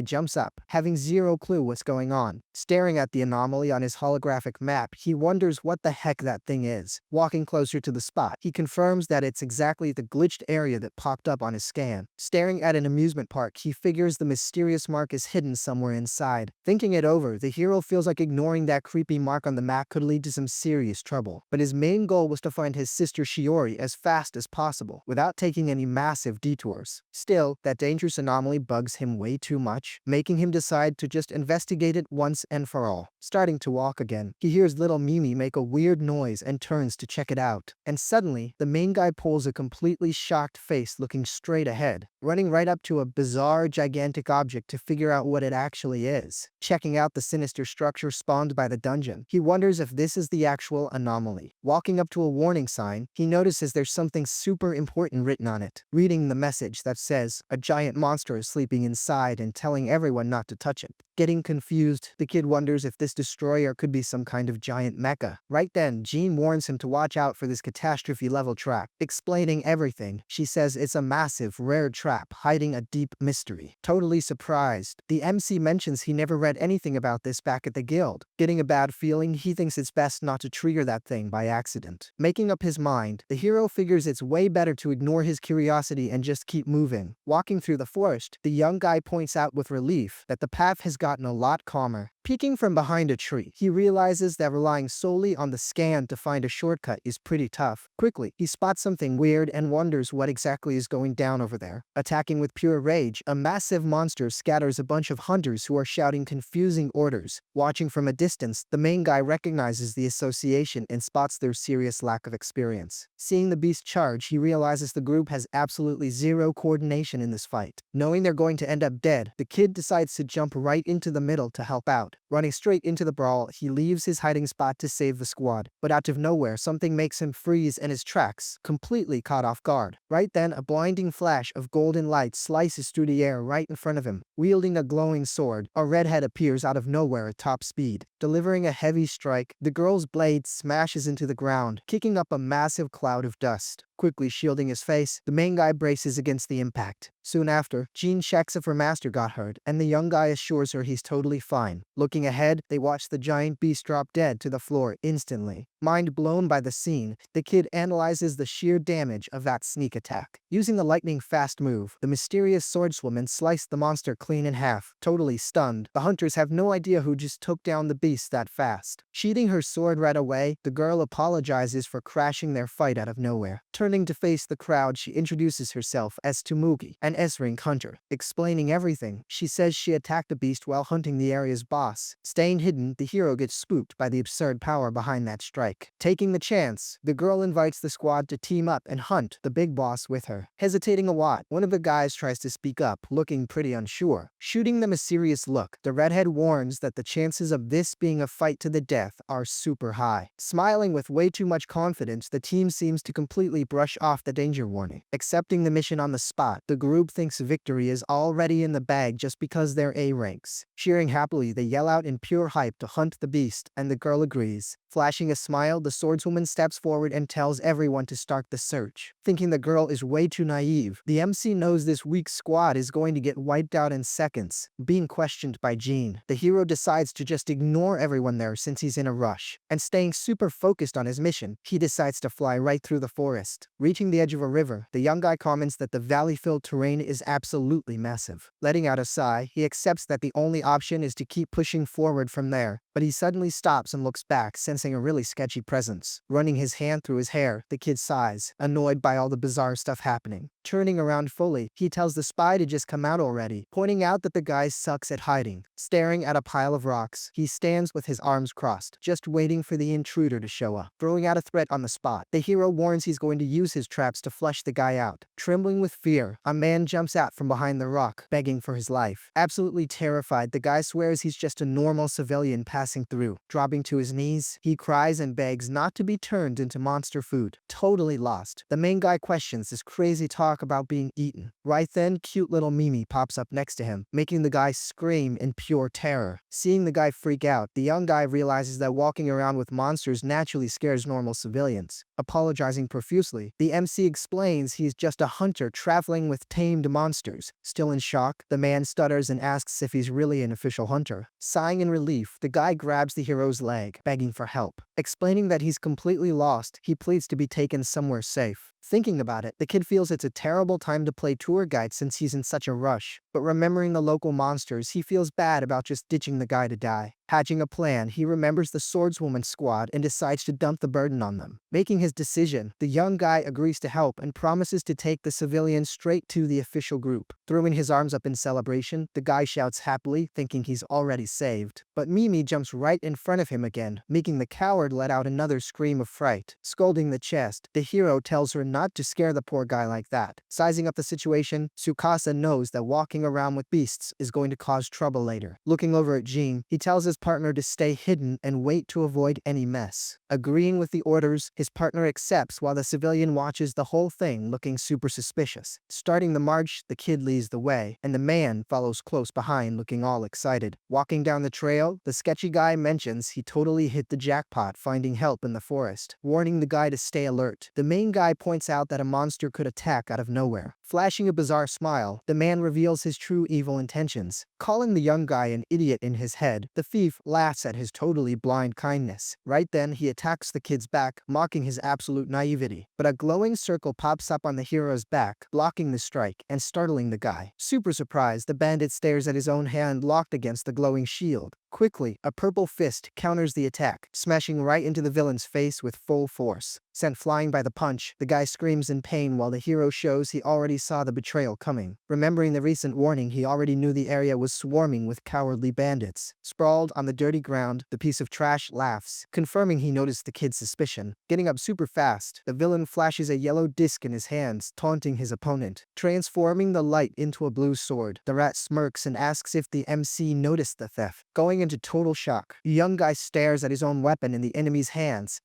jumps up, having zero clue what's going on. Staring at the anomaly on his holographic map, he wonders what the heck that thing is. Walking closer to the spot, he confirms that it's exactly the glitched area that popped up on his scan. Staring at an amusement park, he figures the mysterious mark is hidden somewhere inside. Thinking it over, the hero feels like ignoring that creepy mark on the map could lead to some serious trouble. But his main goal was to find his sister Shiori as fast as possible, without taking any massive detours. Still, that dangerous anomaly bugs him way too much, making him decide to just investigate it once and for all. Starting to walk again, he hears little Mimi make a weird noise and turns to check it out. And suddenly, the main guy pulls a completely shocked face looking straight ahead, running right up to a bizarre, gigantic object to figure out what it actually is. Checking out the sinister structure spawned by the dungeon, he wonders if this is the actual anomaly. Walking up to a warning sign, he notices there's something super important written on it. Reading the message that says, a giant monster is sleeping inside and telling everyone not to touch it. Getting confused, the kid wonders if this destroyer could be some kind of giant mecha. Right then, Jean warns him to watch out for this catastrophe-level trap. Explaining everything, she says it's a massive, rare trap hiding a deep mystery. Totally surprised, the MC mentions he never read anything about this back at the guild. Getting a bad feeling, he thinks it's best not to trigger that thing by accident. Making up his mind, the hero figures it's way better to ignore his curiosity and just keep moving. Walking through the forest, the young guy points out with relief that the path has gotten a lot calmer. Peeking from behind a tree, he realizes that relying solely on the scan to find a shortcut is pretty tough. Quickly, he spots something weird and wonders what exactly is going down over there. Attacking with pure rage, a massive monster scatters a bunch of hunters who are shouting confusing orders. Watching from a distance, the main guy recognizes the association and spots their serious lack of experience. Seeing the beast charge, he realizes the group has absolutely zero coordination in this fight. Knowing they're going to end up dead, the kid decides to jump right into the middle to help out. Running straight into the brawl, he leaves his hiding spot to save the squad. But out of nowhere, something makes him freeze in his tracks, completely caught off guard. Right then, a blinding flash of golden light slices through the air right in front of him. Wielding a glowing sword, a redhead appears out of nowhere at top speed. Delivering a heavy strike, the girl's blade smashes into the ground, kicking up a massive cloud of dust. Quickly shielding his face, the main guy braces against the impact. Soon after, Jean checks if her master got hurt, and the young guy assures her he's totally fine. Looking ahead, they watch the giant beast drop dead to the floor instantly. Mind blown by the scene, the kid analyzes the sheer damage of that sneak attack. Using the lightning-fast move, the mysterious swordswoman sliced the monster clean in half. Totally stunned, the hunters have no idea who just took down the beast that fast. Sheathing her sword right away, the girl apologizes for crashing their fight out of nowhere. Turning to face the crowd, she introduces herself as Tumugi, an S-rank hunter. Explaining everything, she says she attacked the beast while hunting the area's boss. Staying hidden, the hero gets spooked by the absurd power behind that strike. Taking the chance, the girl invites the squad to team up and hunt the big boss with her. Hesitating a lot, one of the guys tries to speak up, looking pretty unsure. Shooting them a serious look, the redhead warns that the chances of this being a fight to the death are super high. Smiling with way too much confidence, the team seems to completely brush off the danger warning. Accepting the mission on the spot, the group thinks victory is already in the bag just because they're A ranks. Cheering happily, they yell out in pure hype to hunt the beast, and the girl agrees. Flashing a smile, the swordswoman steps forward and tells everyone to start the search. Thinking the girl is way too naive, the MC knows this weak squad is going to get wiped out in seconds. Being questioned by Jean, the hero decides to just ignore everyone there since he's in a rush. And staying super focused on his mission, he decides to fly right through the forest. Reaching the edge of a river, the young guy comments that the valley-filled terrain is absolutely massive. Letting out a sigh, he accepts that the only option is to keep pushing forward from there. But he suddenly stops and looks back, sensing a really sketchy presence. Running his hand through his hair, the kid sighs, annoyed by all the bizarre stuff happening. Turning around fully, he tells the spy to just come out already, pointing out that the guy sucks at hiding. Staring at a pile of rocks, he stands with his arms crossed, just waiting for the intruder to show up. Throwing out a threat on the spot, the hero warns he's going to use his traps to flush the guy out. Trembling with fear, a man jumps out from behind the rock, begging for his life. Absolutely terrified, the guy swears he's just a normal civilian passing through. Dropping to his knees, he cries and begs not to be turned into monster food. Totally lost, the main guy questions this crazy talk about being eaten. Right then, cute little Mimi pops up next to him, making the guy scream in pure terror. Seeing the guy freak out, the young guy realizes that walking around with monsters naturally scares normal civilians. Apologizing profusely, the MC explains he's just a hunter traveling with tamed monsters. Still in shock, the man stutters and asks if he's really an official hunter. Sighing in relief, the guy grabs the hero's leg, begging for help. Explaining that he's completely lost, he pleads to be taken somewhere safe. Thinking about it, the kid feels it's a terrible time to play tour guide since he's in such a rush. But remembering the local monsters, he feels bad about just ditching the guy to die. Hatching a plan, he remembers the swordswoman squad and decides to dump the burden on them. Making his decision, the young guy agrees to help and promises to take the civilians straight to the official group. Throwing his arms up in celebration, the guy shouts happily, thinking he's already saved. But Mimi jumps right in front of him again, making the coward let out another scream of fright. Scolding the chest, the hero tells her not to scare the poor guy like that. Sizing up the situation, Tsukasa knows that walking around with beasts is going to cause trouble later. Looking over at Jean, he tells his partner to stay hidden and wait to avoid any mess. Agreeing with the orders, his partner accepts while the civilian watches the whole thing, looking super suspicious. Starting the march, the kid leads the way, and the man follows close behind, looking all excited. Walking down the trail, the sketchy guy mentions he totally hit the jackpot finding help in the forest, warning the guy to stay alert. The main guy points out that a monster could attack out of nowhere. Flashing a bizarre smile, the man reveals his true evil intentions. Calling the young guy an idiot in his head, the thief laughs at his totally blind kindness. Right then, he attacks the kid's back, mocking his absolute naivety. But a glowing circle pops up on the hero's back, blocking the strike and startling the guy. Super surprised, the bandit stares at his own hand locked against the glowing shield. Quickly, a purple fist counters the attack, smashing right into the villain's face with full force. sent flying by the punch. The guy screams in pain while the hero shows he already saw the betrayal coming. Remembering the recent warning, he already knew the area was swarming with cowardly bandits. Sprawled on the dirty ground, the piece of trash laughs, confirming he noticed the kid's suspicion. Getting up super fast, the villain flashes a yellow disc in his hands, taunting his opponent, transforming the light into a blue sword. The rat smirks and asks if the MC noticed the theft. Going into total shock, the young guy stares at his own weapon in the enemy's hands,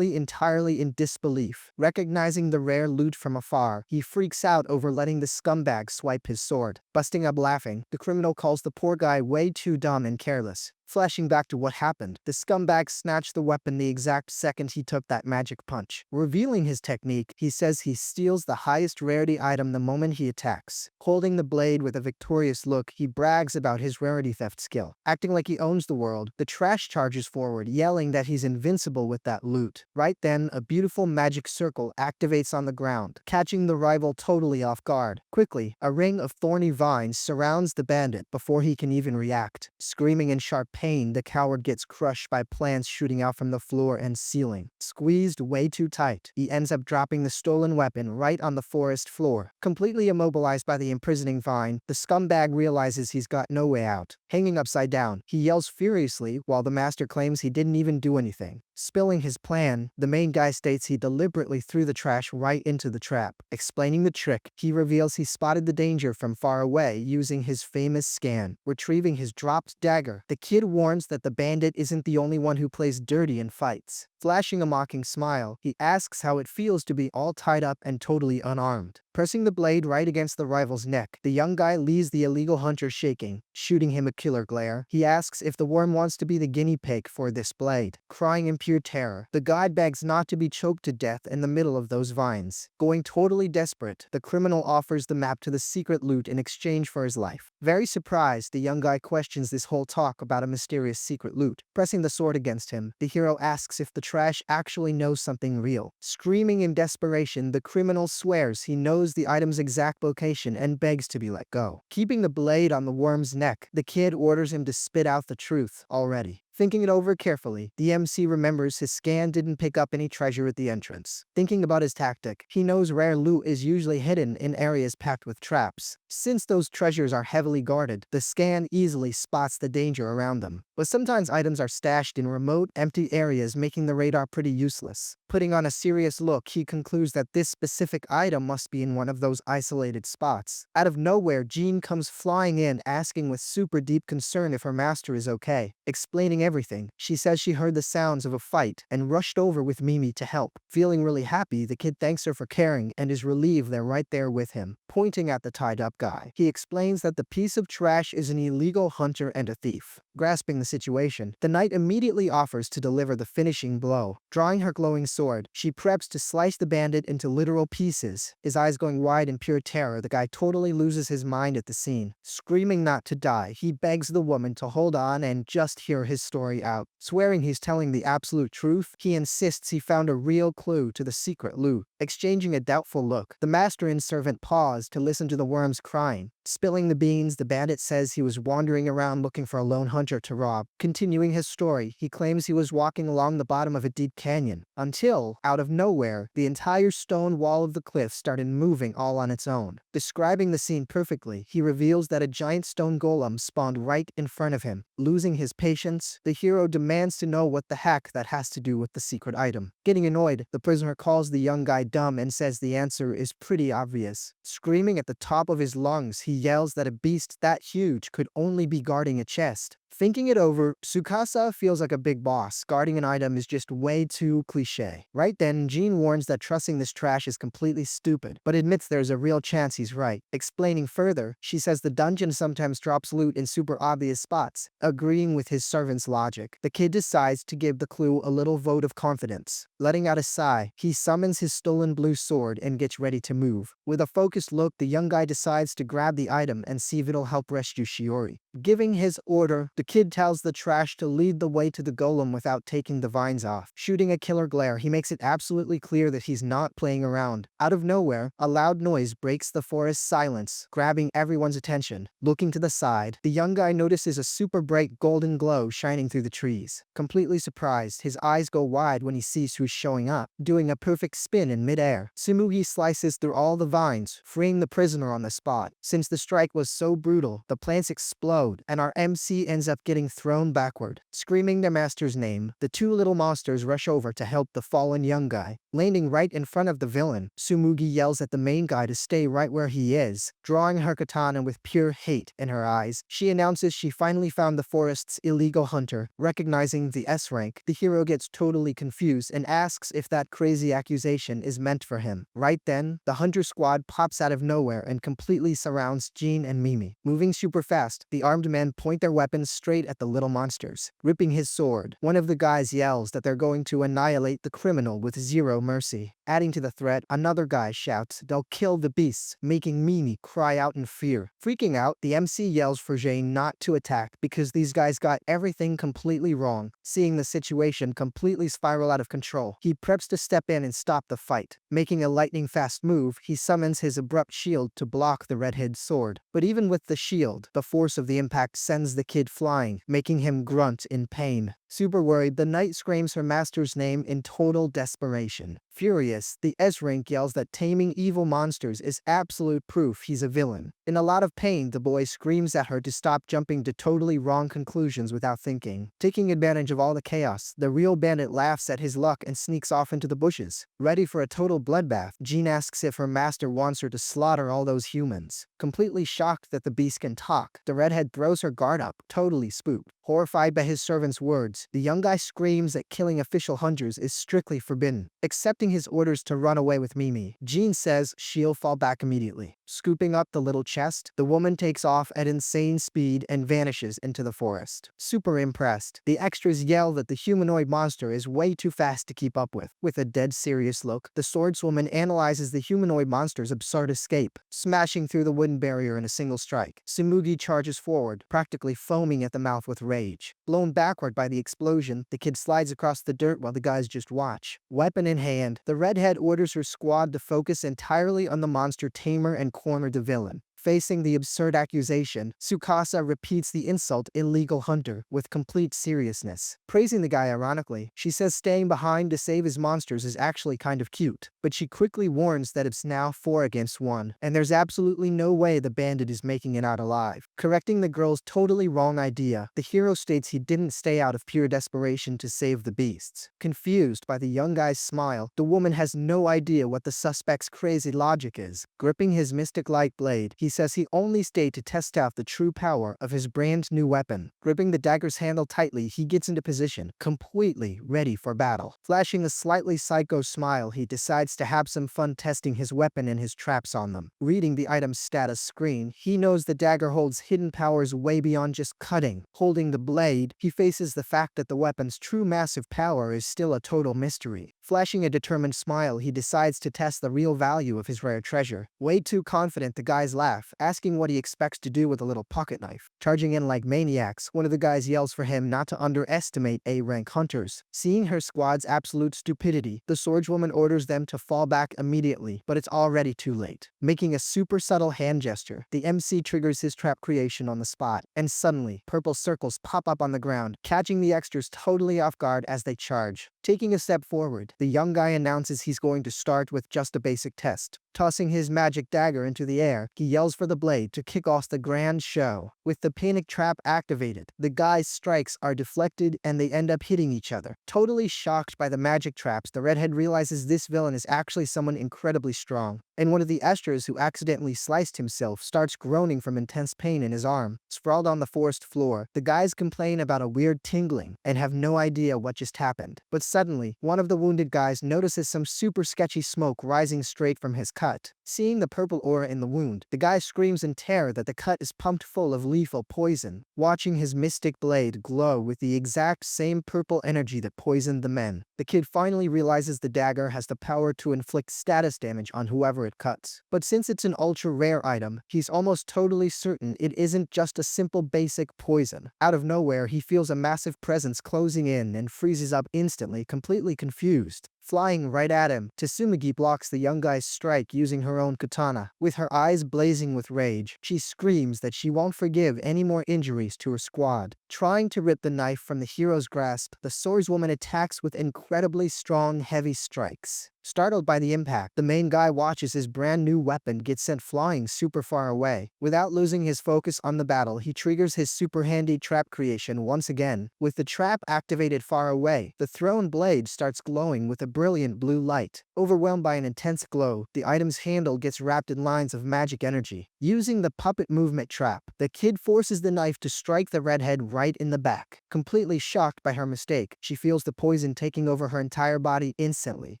entirely in disbelief. Recognizing the rare loot from afar, he freaks out over letting the scumbag swipe his sword. Busting up laughing, the criminal calls the poor guy way too dumb and careless. Flashing back to what happened, the scumbag snatched the weapon the exact second he took that magic punch. Revealing his technique, he says he steals the highest rarity item the moment he attacks. Holding the blade with a victorious look, he brags about his rarity theft skill. Acting like he owns the world, the trash charges forward, yelling that he's invincible with that loot. Right then, a beautiful magic circle activates on the ground, catching the rival totally off guard. Quickly, a ring of thorny vines surrounds the bandit before he can even react. Screaming in sharp pain, the coward gets crushed by plants shooting out from the floor and ceiling. Squeezed way too tight, he ends up dropping the stolen weapon right on the forest floor. Completely immobilized by the imprisoning vine, the scumbag realizes he's got no way out. Hanging upside down, he yells furiously while the master claims he didn't even do anything. Spilling his plan, the main guy states he deliberately threw the trash right into the trap. Explaining the trick, he reveals he spotted the danger from far away using his famous scan. Retrieving his dropped dagger, the kid warns that the bandit isn't the only one who plays dirty in fights. Flashing a mocking smile, he asks how it feels to be all tied up and totally unarmed. Pressing the blade right against the rival's neck, the young guy leaves the illegal hunter shaking, shooting him a killer glare. He asks if the worm wants to be the guinea pig for this blade. Crying in pure terror, the guy begs not to be choked to death in the middle of those vines. Going totally desperate, the criminal offers the map to the secret loot in exchange for his life. Very surprised, the young guy questions this whole talk about a mysterious secret loot. Pressing the sword against him, the hero asks if the trash actually knows something real. Screaming in desperation, the criminal swears he knows the item's exact location and begs to be let go. Keeping the blade on the worm's neck, the kid orders him to spit out the truth already. Thinking it over carefully, the MC remembers his scan didn't pick up any treasure at the entrance. Thinking about his tactic, he knows rare loot is usually hidden in areas packed with traps. Since those treasures are heavily guarded, the scan easily spots the danger around them. But sometimes items are stashed in remote, empty areas, making the radar pretty useless. Putting on a serious look, he concludes that this specific item must be in one of those isolated spots. Out of nowhere, Jean comes flying in, asking with super deep concern if her master is okay. Explaining everything, she says she heard the sounds of a fight and rushed over with Mimi to help. Feeling really happy, the kid thanks her for caring and is relieved they're right there with him. Pointing at the tied-up guy, he explains that the piece of trash is an illegal hunter and a thief. Grasping the situation, the knight immediately offers to deliver the finishing blow. Drawing her glowing sword, she preps to slice the bandit into literal pieces. His eyes going wide in pure terror, the guy totally loses his mind at the scene. Screaming not to die, he begs the woman to hold on and just hear his story out. Swearing he's telling the absolute truth, he insists he found a real clue to the secret loot. Exchanging a doubtful look, the master and servant pause to listen to the worms crying. Spilling the beans, the bandit says he was wandering around looking for a lone hunter to rob. Continuing his story, he claims he was walking along the bottom of a deep canyon, until, out of nowhere, the entire stone wall of the cliff started moving all on its own. Describing the scene perfectly, he reveals that a giant stone golem spawned right in front of him. Losing his patience, the hero demands to know what the heck that has to do with the secret item. Getting annoyed, the prisoner calls the young guy dumb and says the answer is pretty obvious. Screaming at the top of his lungs, he yells that a beast that huge could only be guarding a chest. Thinking it over, Tsukasa feels like a big boss. Guarding an item is just way too cliche. Right then, Jean warns that trusting this trash is completely stupid, but admits there's a real chance he's right. Explaining further, she says the dungeon sometimes drops loot in super obvious spots. Agreeing with his servant's logic, the kid decides to give the clue a little vote of confidence. Letting out a sigh, he summons his stolen blue sword and gets ready to move. With a focused look, the young guy decides to grab the item and see if it'll help rescue Shiori. Giving his order, the The kid tells the trash to lead the way to the golem without taking the vines off. Shooting a killer glare, he makes it absolutely clear that he's not playing around. Out of nowhere, a loud noise breaks the forest's silence, grabbing everyone's attention. Looking to the side, the young guy notices a super bright golden glow shining through the trees. Completely surprised, his eyes go wide when he sees who's showing up, doing a perfect spin in midair. Tumugi slices through all the vines, freeing the prisoner on the spot. Since the strike was so brutal, the plants explode, and our MC ends up getting thrown backward. Screaming their master's name, the two little monsters rush over to help the fallen young guy. Landing right in front of the villain, Tumugi yells at the main guy to stay right where he is. Drawing her katana with pure hate in her eyes, she announces she finally found the forest's illegal hunter. Recognizing the S-rank, the hero gets totally confused and asks if that crazy accusation is meant for him. Right then, the hunter squad pops out of nowhere and completely surrounds Jean and Mimi. Moving super fast, the armed men point their weapons straight at the little monsters. Ripping his sword, one of the guys yells that they're going to annihilate the criminal with zero mercy. Adding to the threat, another guy shouts they'll kill the beasts, making Mimi cry out in fear. Freaking out, the MC yells for Jane not to attack because these guys got everything completely wrong. Seeing the situation completely spiral out of control, he preps to step in and stop the fight. Making a lightning-fast move, he summons his abrupt shield to block the redhead's sword. But even with the shield, the force of the impact sends the kid flying, making him grunt in pain. Super worried, the knight screams her master's name in total desperation. Furious, the S-rank yells that taming evil monsters is absolute proof he's a villain. In a lot of pain, the boy screams at her to stop jumping to totally wrong conclusions without thinking. Taking advantage of all the chaos, the real bandit laughs at his luck and sneaks off into the bushes. Ready for a total bloodbath, Jean asks if her master wants her to slaughter all those humans. Completely shocked that the beast can talk, the redhead throws her guard up, totally spooked. Horrified by his servant's words, the young guy screams that killing official hunters is strictly forbidden. Accepting his orders to run away with Mimi, Jean says she'll fall back immediately. Scooping up the little chest, the woman takes off at insane speed and vanishes into the forest. Super impressed, the extras yell that the humanoid monster is way too fast to keep up with. With a dead serious look, the swordswoman analyzes the humanoid monster's absurd escape, smashing through the wooden barrier in a single strike. Tumugi charges forward, practically foaming at the mouth with rage. Blown backward by the explosion, the kid slides across the dirt while the guys just watch. Weapon in hand, the redhead orders her squad to focus entirely on the monster tamer and corner the villain. Facing the absurd accusation, Tsukasa repeats the insult illegal hunter with complete seriousness. Praising the guy ironically, she says staying behind to save his monsters is actually kind of cute, but she quickly warns that it's now 4 against 1, and there's absolutely no way the bandit is making it out alive. Correcting the girl's totally wrong idea, the hero states he didn't stay out of pure desperation to save the beasts. Confused by the young guy's smile, the woman has no idea what the suspect's crazy logic is. Gripping his mystic light blade, he says he only stayed to test out the true power of his brand new weapon. Gripping the dagger's handle tightly, he gets into position, completely ready for battle. Flashing a slightly psycho smile, he decides to have some fun testing his weapon and his traps on them. Reading the item's status screen, he knows the dagger holds hidden powers way beyond just cutting. Holding the blade, he faces the fact that the weapon's true massive power is still a total mystery. Flashing a determined smile, he decides to test the real value of his rare treasure. Way too confident, the guys laugh, asking what he expects to do with a little pocket knife. Charging in like maniacs, one of the guys yells for him not to underestimate A-rank hunters. Seeing her squad's absolute stupidity, the swordswoman orders them to fall back immediately, but it's already too late. Making a super subtle hand gesture, the MC triggers his trap creation on the spot, and suddenly, purple circles pop up on the ground, catching the extras totally off guard as they charge. Taking a step forward, the young guy announces he's going to start with just a basic test. Tossing his magic dagger into the air, he yells for the blade to kick off the grand show. With the panic trap activated, the guy's strikes are deflected and they end up hitting each other. Totally shocked by the magic traps, the redhead realizes this villain is actually someone incredibly strong. And one of the esters who accidentally sliced himself starts groaning from intense pain in his arm. Sprawled on the forest floor, the guys complain about a weird tingling and have no idea what just happened. But suddenly, one of the wounded guys notices some super sketchy smoke rising straight from his cut. Seeing the purple aura in the wound, the guy guy screams in terror that the cut is pumped full of lethal poison, watching his mystic blade glow with the exact same purple energy that poisoned the men. The kid finally realizes the dagger has the power to inflict status damage on whoever it cuts. But since it's an ultra-rare item, he's almost totally certain it isn't just a simple basic poison. Out of nowhere, he feels a massive presence closing in and freezes up instantly, completely confused. Flying right at him, Tsurugi blocks the young guy's strike using her own katana. With her eyes blazing with rage, she screams that she won't forgive any more injuries to her squad. Trying to rip the knife from the hero's grasp, the swordswoman attacks with incredibly strong, heavy strikes. Startled by the impact, the main guy watches his brand new weapon get sent flying super far away. Without losing his focus on the battle, he triggers his super handy trap creation once again. With the trap activated far away, the thrown blade starts glowing with a brilliant blue light. Overwhelmed by an intense glow, the item's handle gets wrapped in lines of magic energy. Using the puppet movement trap, the kid forces the knife to strike the redhead right in the back. Completely shocked by her mistake, she feels the poison taking over her entire body instantly.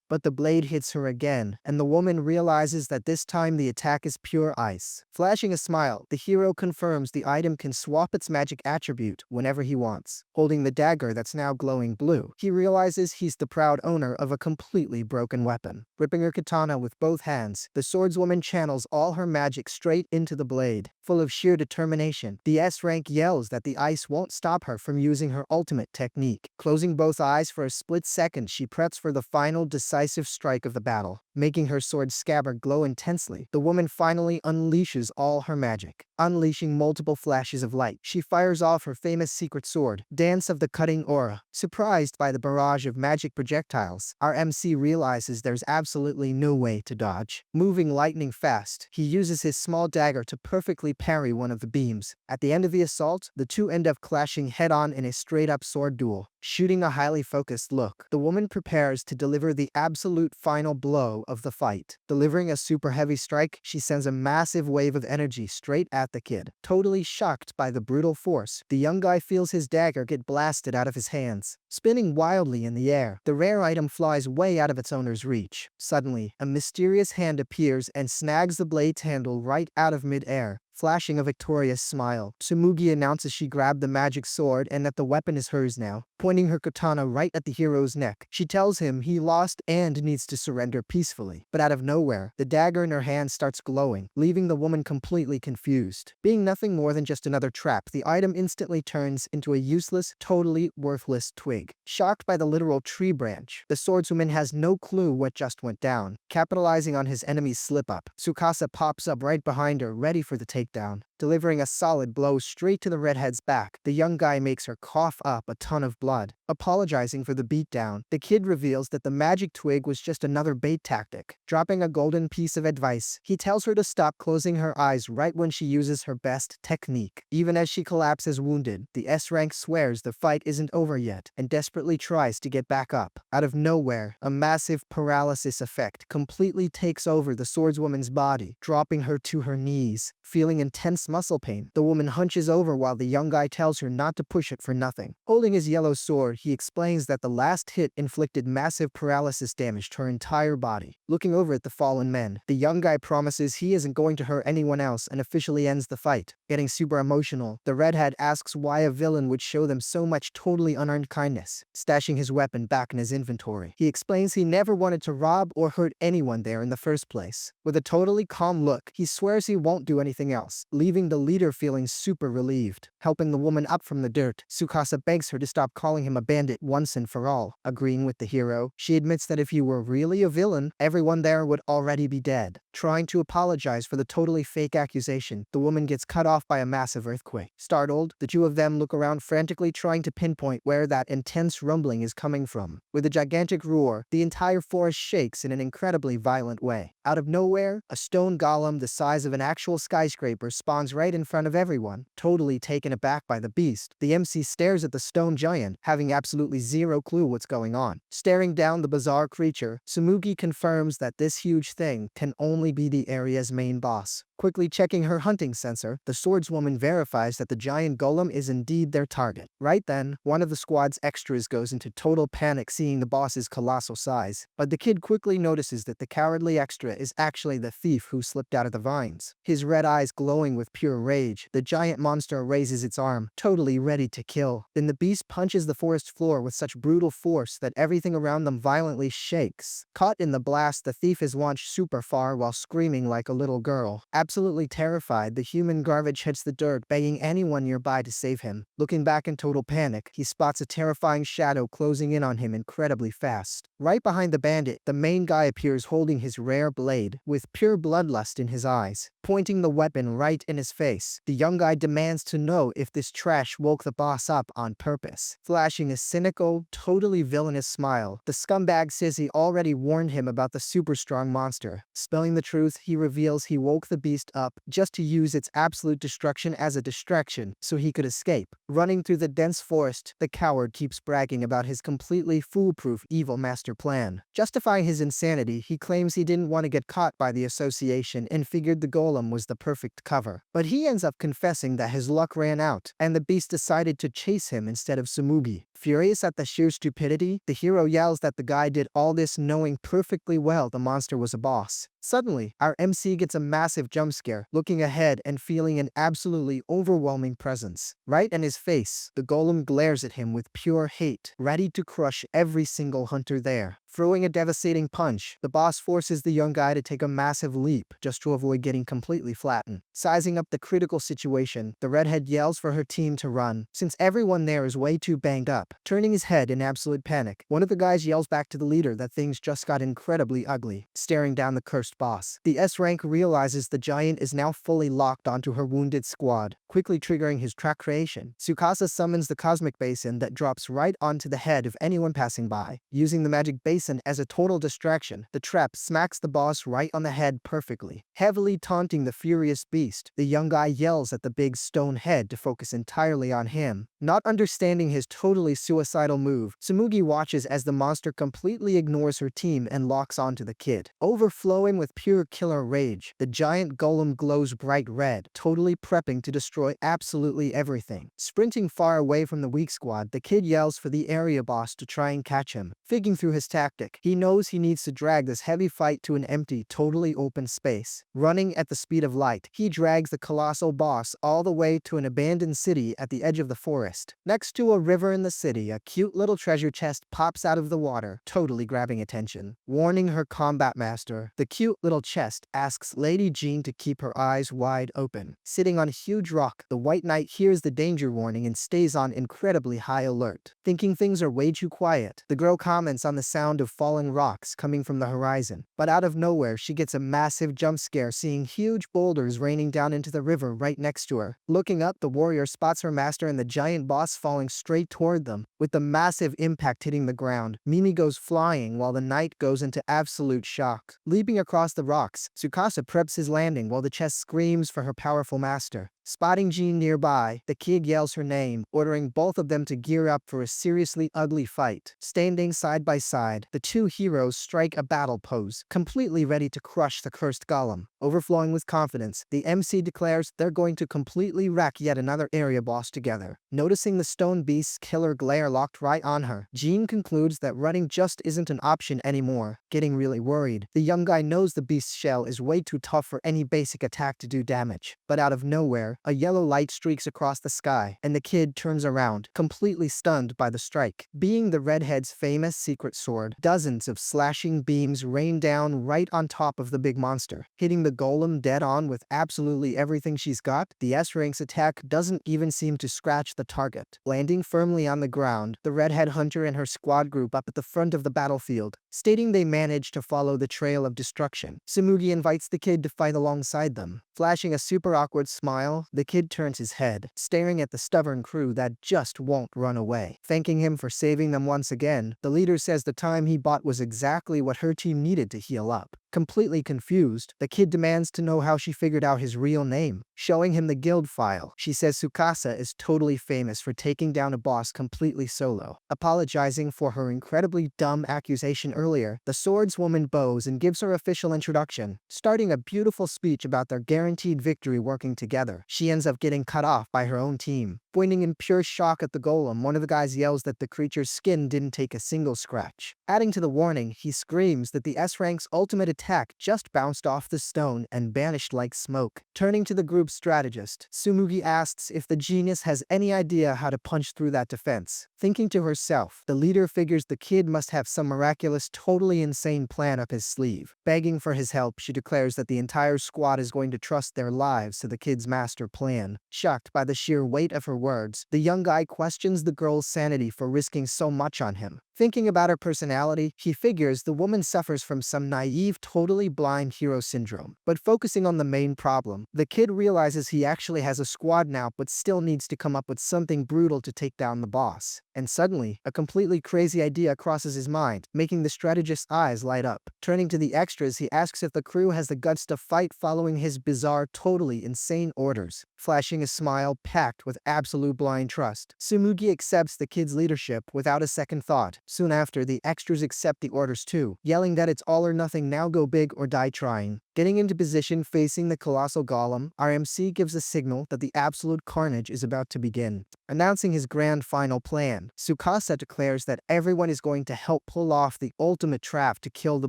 But the blade hits her again, and the woman realizes that this time the attack is pure ice. Flashing a smile, the hero confirms the item can swap its magic attribute whenever he wants. Holding the dagger that's now glowing blue, he realizes he's the proud owner of a completely broken weapon. Gripping her katana with both hands, the swordswoman channels all her magic straight into the blade. Full of sheer determination, the S-rank yells that the ice won't stop her from using her ultimate technique. Closing both eyes for a split second, she preps for the final decisive strike of the battle. Making her sword scabbard glow intensely, the woman finally unleashes all her magic. Unleashing multiple flashes of light, she fires off her famous secret sword, Dance of the Cutting Aura. Surprised by the barrage of magic projectiles, our MC realizes there's absolutely no way to dodge. Moving lightning fast, he uses his small dagger to perfectly parry one of the beams. At the end of the assault, the two end up clashing head-on in a straight-up sword duel. Shooting a highly focused look, the woman prepares to deliver the absolute final blow of the fight. Delivering a super heavy strike, she sends a massive wave of energy straight at the kid. Totally shocked by the brutal force, the young guy feels his dagger get blasted out of his hands. Spinning wildly in the air, the rare item flies way out of its owner's reach. Suddenly, a mysterious hand appears and snags the blade's handle right out of mid-air. Flashing a victorious smile, Tumugi announces she grabbed the magic sword and that the weapon is hers now. Pointing her katana right at the hero's neck, she tells him he lost and needs to surrender peacefully. But out of nowhere, the dagger in her hand starts glowing, leaving the woman completely confused. Being nothing more than just another trap, the item instantly turns into a useless, totally worthless twig. Shocked by the literal tree branch, the swordswoman has no clue what just went down. Capitalizing on his enemy's slip-up, Tsukasa pops up right behind her, ready for the takedown. Delivering a solid blow straight to the redhead's back, the young guy makes her cough up a ton of blood. Apologizing for the beatdown, the kid reveals that the magic twig was just another bait tactic. Dropping a golden piece of advice, he tells her to stop closing her eyes right when she uses her best technique. Even as she collapses wounded, the S-rank swears the fight isn't over yet and desperately tries to get back up. Out of nowhere, a massive paralysis effect completely takes over the swordswoman's body, dropping her to her knees. Feeling intense muscle pain, the woman hunches over while the young guy tells her not to push it for nothing. Holding his yellow sword, he explains that the last hit inflicted massive paralysis damage to her entire body. Looking over at the fallen men, the young guy promises he isn't going to hurt anyone else and officially ends the fight. Getting super emotional, the redhead asks why a villain would show them so much totally unearned kindness. Stashing his weapon back in his inventory, he explains he never wanted to rob or hurt anyone there in the first place. With a totally calm look, he swears he won't do anything else, leaving the leader feeling super relieved. Helping the woman up from the dirt, Tsukasa begs her to stop calling him a bandit once and for all. Agreeing with the hero, she admits that if he were really a villain, everyone there would already be dead. Trying to apologize for the totally fake accusation, the woman gets cut off by a massive earthquake. Startled, the two of them look around frantically trying to pinpoint where that intense rumbling is coming from. With a gigantic roar, the entire forest shakes in an incredibly violent way. Out of nowhere, a stone golem the size of an actual skyscraper spawns right in front of everyone. Totally taken aback by the beast, the MC stares at the stone giant, having absolutely zero clue what's going on. Staring down the bizarre creature, Tumugi confirms that this huge thing can only be the area's main boss. Quickly checking her hunting sensor, the swordswoman verifies that the giant golem is indeed their target. Right then, one of the squad's extras goes into total panic seeing the boss's colossal size, but the kid quickly notices that the cowardly extra is actually the thief who slipped out of the vines. His red eyes glowing with pure rage, the giant monster raises its arm, totally ready to kill. Then the beast punches the forest floor with such brutal force that everything around them violently shakes. Caught in the blast, the thief is launched super far while screaming like a little girl. Absolutely terrified, the human garbage hits the dirt, begging anyone nearby to save him. Looking back in total panic, he spots a terrifying shadow closing in on him incredibly fast. Right behind the bandit, the main guy appears holding his rare blade, with pure bloodlust in his eyes, pointing the weapon right in his face. The young guy demands to know if this trash woke the boss up on purpose. Flashing a cynical, totally villainous smile, the scumbag says he already warned him about the super strong monster. Spelling the truth, he reveals he woke the beast up just to use its absolute destruction as a distraction so he could escape. Running through the dense forest, the coward keeps bragging about his completely foolproof evil master plan. Justifying his insanity, he claims he didn't want to get caught by the association and figured the golem was the perfect cover. But he ends up confessing that his luck ran out, and the beast decided to chase him instead of Tumugi. Furious at the sheer stupidity, the hero yells that the guy did all this knowing perfectly well the monster was a boss. Suddenly, our MC gets a massive jump scare, looking ahead and feeling an absolutely overwhelming presence. Right in his face, the golem glares at him with pure hate, ready to crush every single hunter there. Throwing a devastating punch, the boss forces the young guy to take a massive leap just to avoid getting completely flattened. Sizing up the critical situation, the redhead yells for her team to run, since everyone there is way too banged up. Turning his head in absolute panic, one of the guys yells back to the leader that things just got incredibly ugly, staring down the cursed boss. The S-rank realizes the giant is now fully locked onto her wounded squad, quickly triggering his track creation. Tsukasa summons the cosmic basin that drops right onto the head of anyone passing by. Using the magic basin as a total distraction, the trap smacks the boss right on the head perfectly. Heavily taunting the furious beast, the young guy yells at the big stone head to focus entirely on him. Not understanding his totally suicidal move, Tumugi watches as the monster completely ignores her team and locks onto the kid. Overflowing with pure killer rage, the giant golem glows bright red, totally prepping to destroy absolutely everything. Sprinting far away from the weak squad, the kid yells for the area boss to try and catch him. Figuring through his tactic, he knows he needs to drag this heavy fight to an empty, totally open space. Running at the speed of light, he drags the colossal boss all the way to an abandoned city at the edge of the forest. Next to a river in the city, a cute little treasure chest pops out of the water, totally grabbing attention. Warning her combat master, the cute little chest asks Lady Jean to keep her eyes wide open. Sitting on a huge rock, the White Knight hears the danger warning and stays on incredibly high alert. Thinking things are way too quiet, the girl comments on the sound of falling rocks coming from the horizon. But out of nowhere, she gets a massive jump scare seeing huge boulders raining down into the river right next to her. Looking up, the warrior spots her master and the giant boss falling straight toward them. With the massive impact hitting the ground, Mimi goes flying while the knight goes into absolute shock. Leaping across the rocks, Tsukasa preps his landing while the chest screams for her powerful master. Spotting Jean nearby, the kid yells her name, ordering both of them to gear up for a seriously ugly fight. Standing side by side, the two heroes strike a battle pose, completely ready to crush the cursed golem. Overflowing with confidence, the MC declares they're going to completely wreck yet another area boss together. Noticing the stone beast's killer glare locked right on her, Jean concludes that running just isn't an option anymore. Getting really worried, the young guy knows the beast's shell is way too tough for any basic attack to do damage. But out of nowhere, a yellow light streaks across the sky, and the kid turns around, completely stunned by the strike. Being the redhead's famous secret sword, dozens of slashing beams rain down right on top of the big monster, hitting the golem dead on with absolutely everything she's got. The S-rank's attack doesn't even seem to scratch the target. Landing firmly on the ground, the redhead hunter and her squad group up at the front of the battlefield, stating they managed to follow the trail of destruction. Tumugi invites the kid to fight alongside them. Flashing a super awkward smile, the kid turns his head, staring at the stubborn crew that just won't run away. Thanking him for saving them once again, the leader says the time he bought was exactly what her team needed to heal up. Completely confused, the kid demands to know how she figured out his real name. Showing him the guild file, she says Tsukasa is totally famous for taking down a boss completely solo. Apologizing for her incredibly dumb accusation earlier, the swordswoman bows and gives her official introduction, starting a beautiful speech about their guaranteed victory working together. She ends up getting cut off by her own team. Pointing in pure shock at the golem, one of the guys yells that the creature's skin didn't take a single scratch. Adding to the warning, he screams that the S-rank's ultimate attack just bounced off the stone and vanished like smoke. Turning to the group's strategist, Tsumugi asks if the genius has any idea how to punch through that defense. Thinking to herself, the leader figures the kid must have some miraculous, totally insane plan up his sleeve. Begging for his help, she declares that the entire squad is going to trust their lives to the kid's master plan. Shocked by the sheer weight of her words, the young guy questions the girl's sanity for risking so much on him. Thinking about her personality, he figures the woman suffers from some naive, totally blind hero syndrome. But focusing on the main problem, the kid realizes he actually has a squad now but still needs to come up with something brutal to take down the boss. And suddenly, a completely crazy idea crosses his mind, making the strategist's eyes light up. Turning to the extras, he asks if the crew has the guts to fight following his bizarre, totally insane orders. Flashing a smile packed with absolute blind trust, Tsumugi accepts the kid's leadership without a second thought. Soon after, the extras accept the orders too, yelling that it's all or nothing, now go big or die trying. Getting into position facing the colossal golem, RMC gives a signal that the absolute carnage is about to begin. Announcing his grand final plan, Tsukasa declares that everyone is going to help pull off the ultimate trap to kill the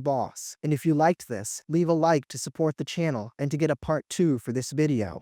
boss. And if you liked this, leave a like to support the channel and to get a part 2 for this video.